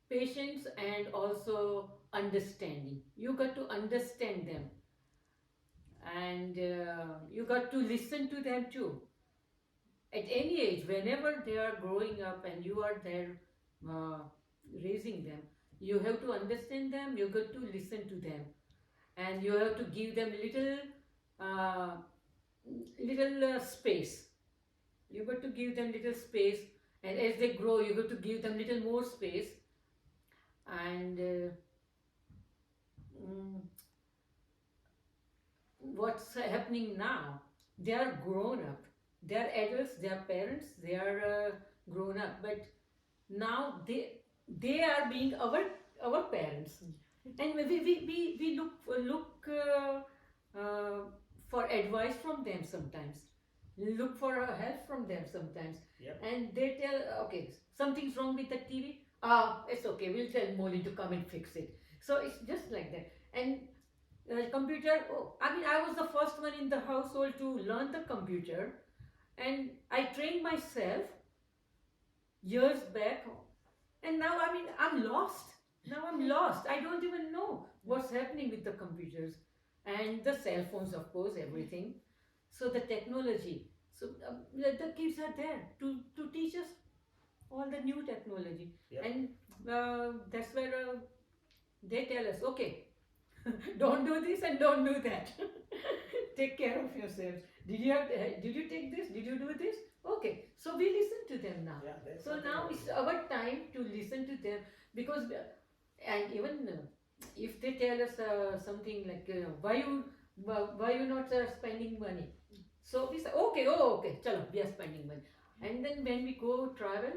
Patience and also understanding. You got to understand them, and you got to listen to them too. At any age, whenever they are growing up and you are there raising them, you have to understand them. You got to listen to them, and you have to give them little space. You got to give them little space, and as they grow, you got to give them little more space. And what's happening now? They are grown up. They are adults. They are parents. They are grown up. But now they are being our parents, and we look for advice from them sometimes, look for help from them sometimes. Yep. And they tell, okay, something's wrong with the TV. It's okay, we'll tell Molly to come and fix it. So it's just like that. And computer, I mean, I was the first one in the household to learn the computer, and I trained myself years back, and now, I mean, I'm lost. Now I'm lost. I don't even know what's happening with the computers and the cell phones, of course, everything. So the technology. So the kids are there to teach us all the new technology. Yep. And that's where they tell us, okay, don't do this and don't do that. Take care of yourselves. Did you take this? Did you do this? Okay, so we listen to them now. Yeah, that's So something now else. it's our time to listen to them, because and even if they tell us something like why you not spending money, so we say okay, okay, chalo, we are spending money. And then when we go travel,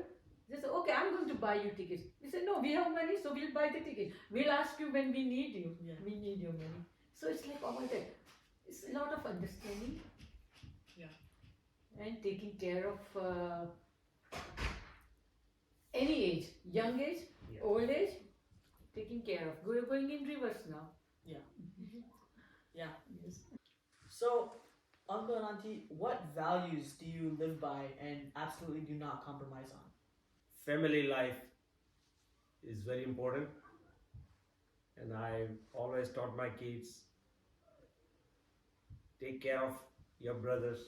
they say okay, I'm going to buy you tickets. We say no, we have money, so we'll buy the ticket. We'll ask you when we need you. Yeah. We need your money. So it's like all that. It's a lot of understanding. Yeah. And taking care of any age, young age, Yeah. old age, taking care of. Going in reverse now. Yeah. Yeah. Yes. So, Uncle and Auntie, what values do you live by and absolutely do not compromise on? Family life is very important, and I always taught my kids, take care of your brothers.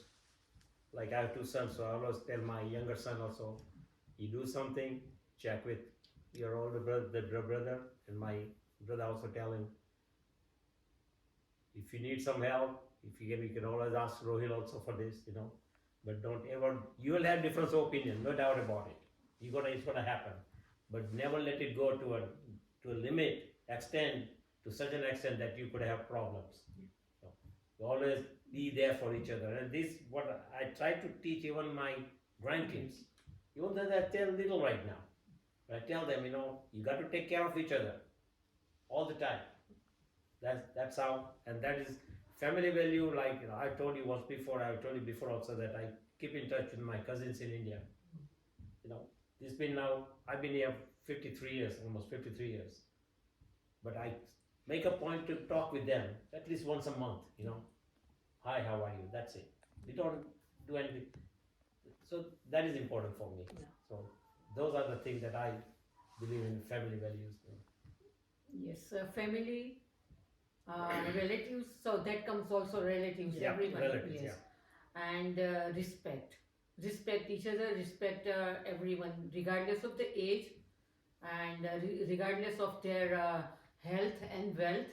Like I have two sons, so I always tell my younger son also, you do something, check with your older brother, and my brother also tell him, if you need some help, if you can always ask Rohil also for this, but don't ever, you will have difference of opinion, no doubt about it. It's gonna happen, but never let it go to a limit, extend to such an extent that you could have problems. So, always be there for each other, and this what I try to teach even my grandkids. Even though they're still little right now, but I tell them, you got to take care of each other all the time. That's how, and that is family value. Like I told you once before, I told you before also that I keep in touch with my cousins in India. This been now, I've been here 53 years, almost 53 years. But I make a point to talk with them at least once a month, Hi, how are you? That's it. We don't do anything. So that is important for me. Yeah. So those are the things that I believe in, family values. Yes, family, relatives. So that comes also relatives. Yeah, everyone. relatives, Yes. And respect. Respect each other, respect everyone, regardless of the age and regardless of their health and wealth.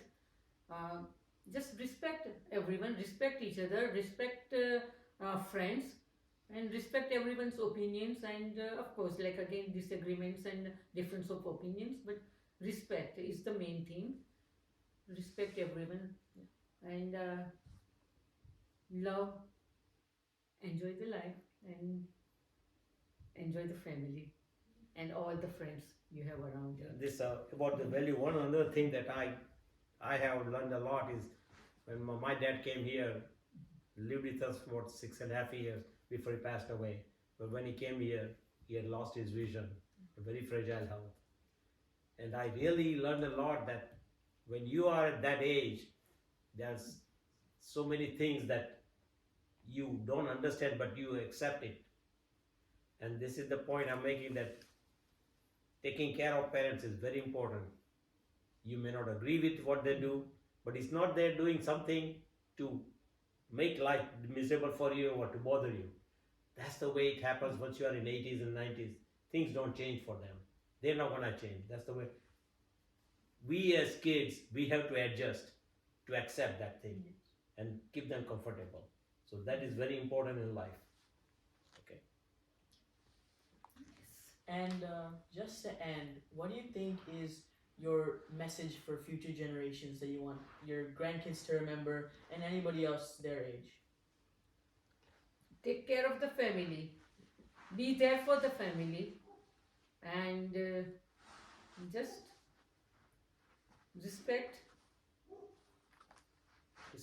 Just respect everyone, respect each other, respect friends, and respect everyone's opinions. And of course, like again, disagreements and difference of opinions, but respect is the main thing. Respect everyone, and love, enjoy the life, and enjoy the family and all the friends you have around you. This about the value. One another thing that I have learned a lot is when my dad came here, lived with us for 6.5 years before he passed away. But when he came here, he had lost his vision, a very fragile health. And I really learned a lot that when you are at that age, there's so many things that you don't understand, but you accept it. And this is the point I'm making, that taking care of parents is very important. You may not agree with what they do, but it's not they're doing something to make life miserable for you or to bother you. That's the way it happens once you are in 80s and 90s. Things don't change for them. They're not going to change. That's the way. We as kids, we have to adjust to accept that thing and keep them comfortable. So that is very important in life. Okay. And just to end, what do you think is your message for future generations that you want your grandkids to remember and anybody else their age? Take care of the family, be there for the family, and just respect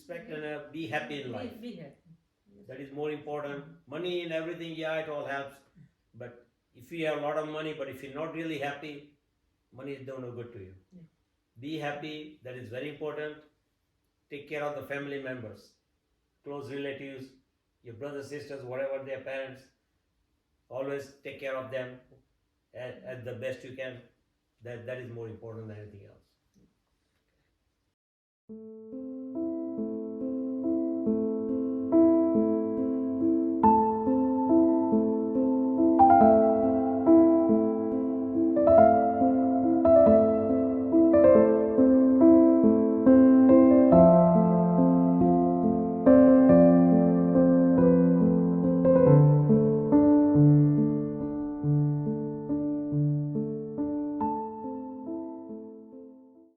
respect and be happy in life. Be happy. That is more important. Money and everything, yeah, it all helps. But if you have a lot of money, but if you're not really happy, money is no good to you. Yeah. Be happy, that is very important. Take care of the family members, close relatives, your brothers, sisters, whatever their parents. Always take care of them at the best you can. That is more important than anything else.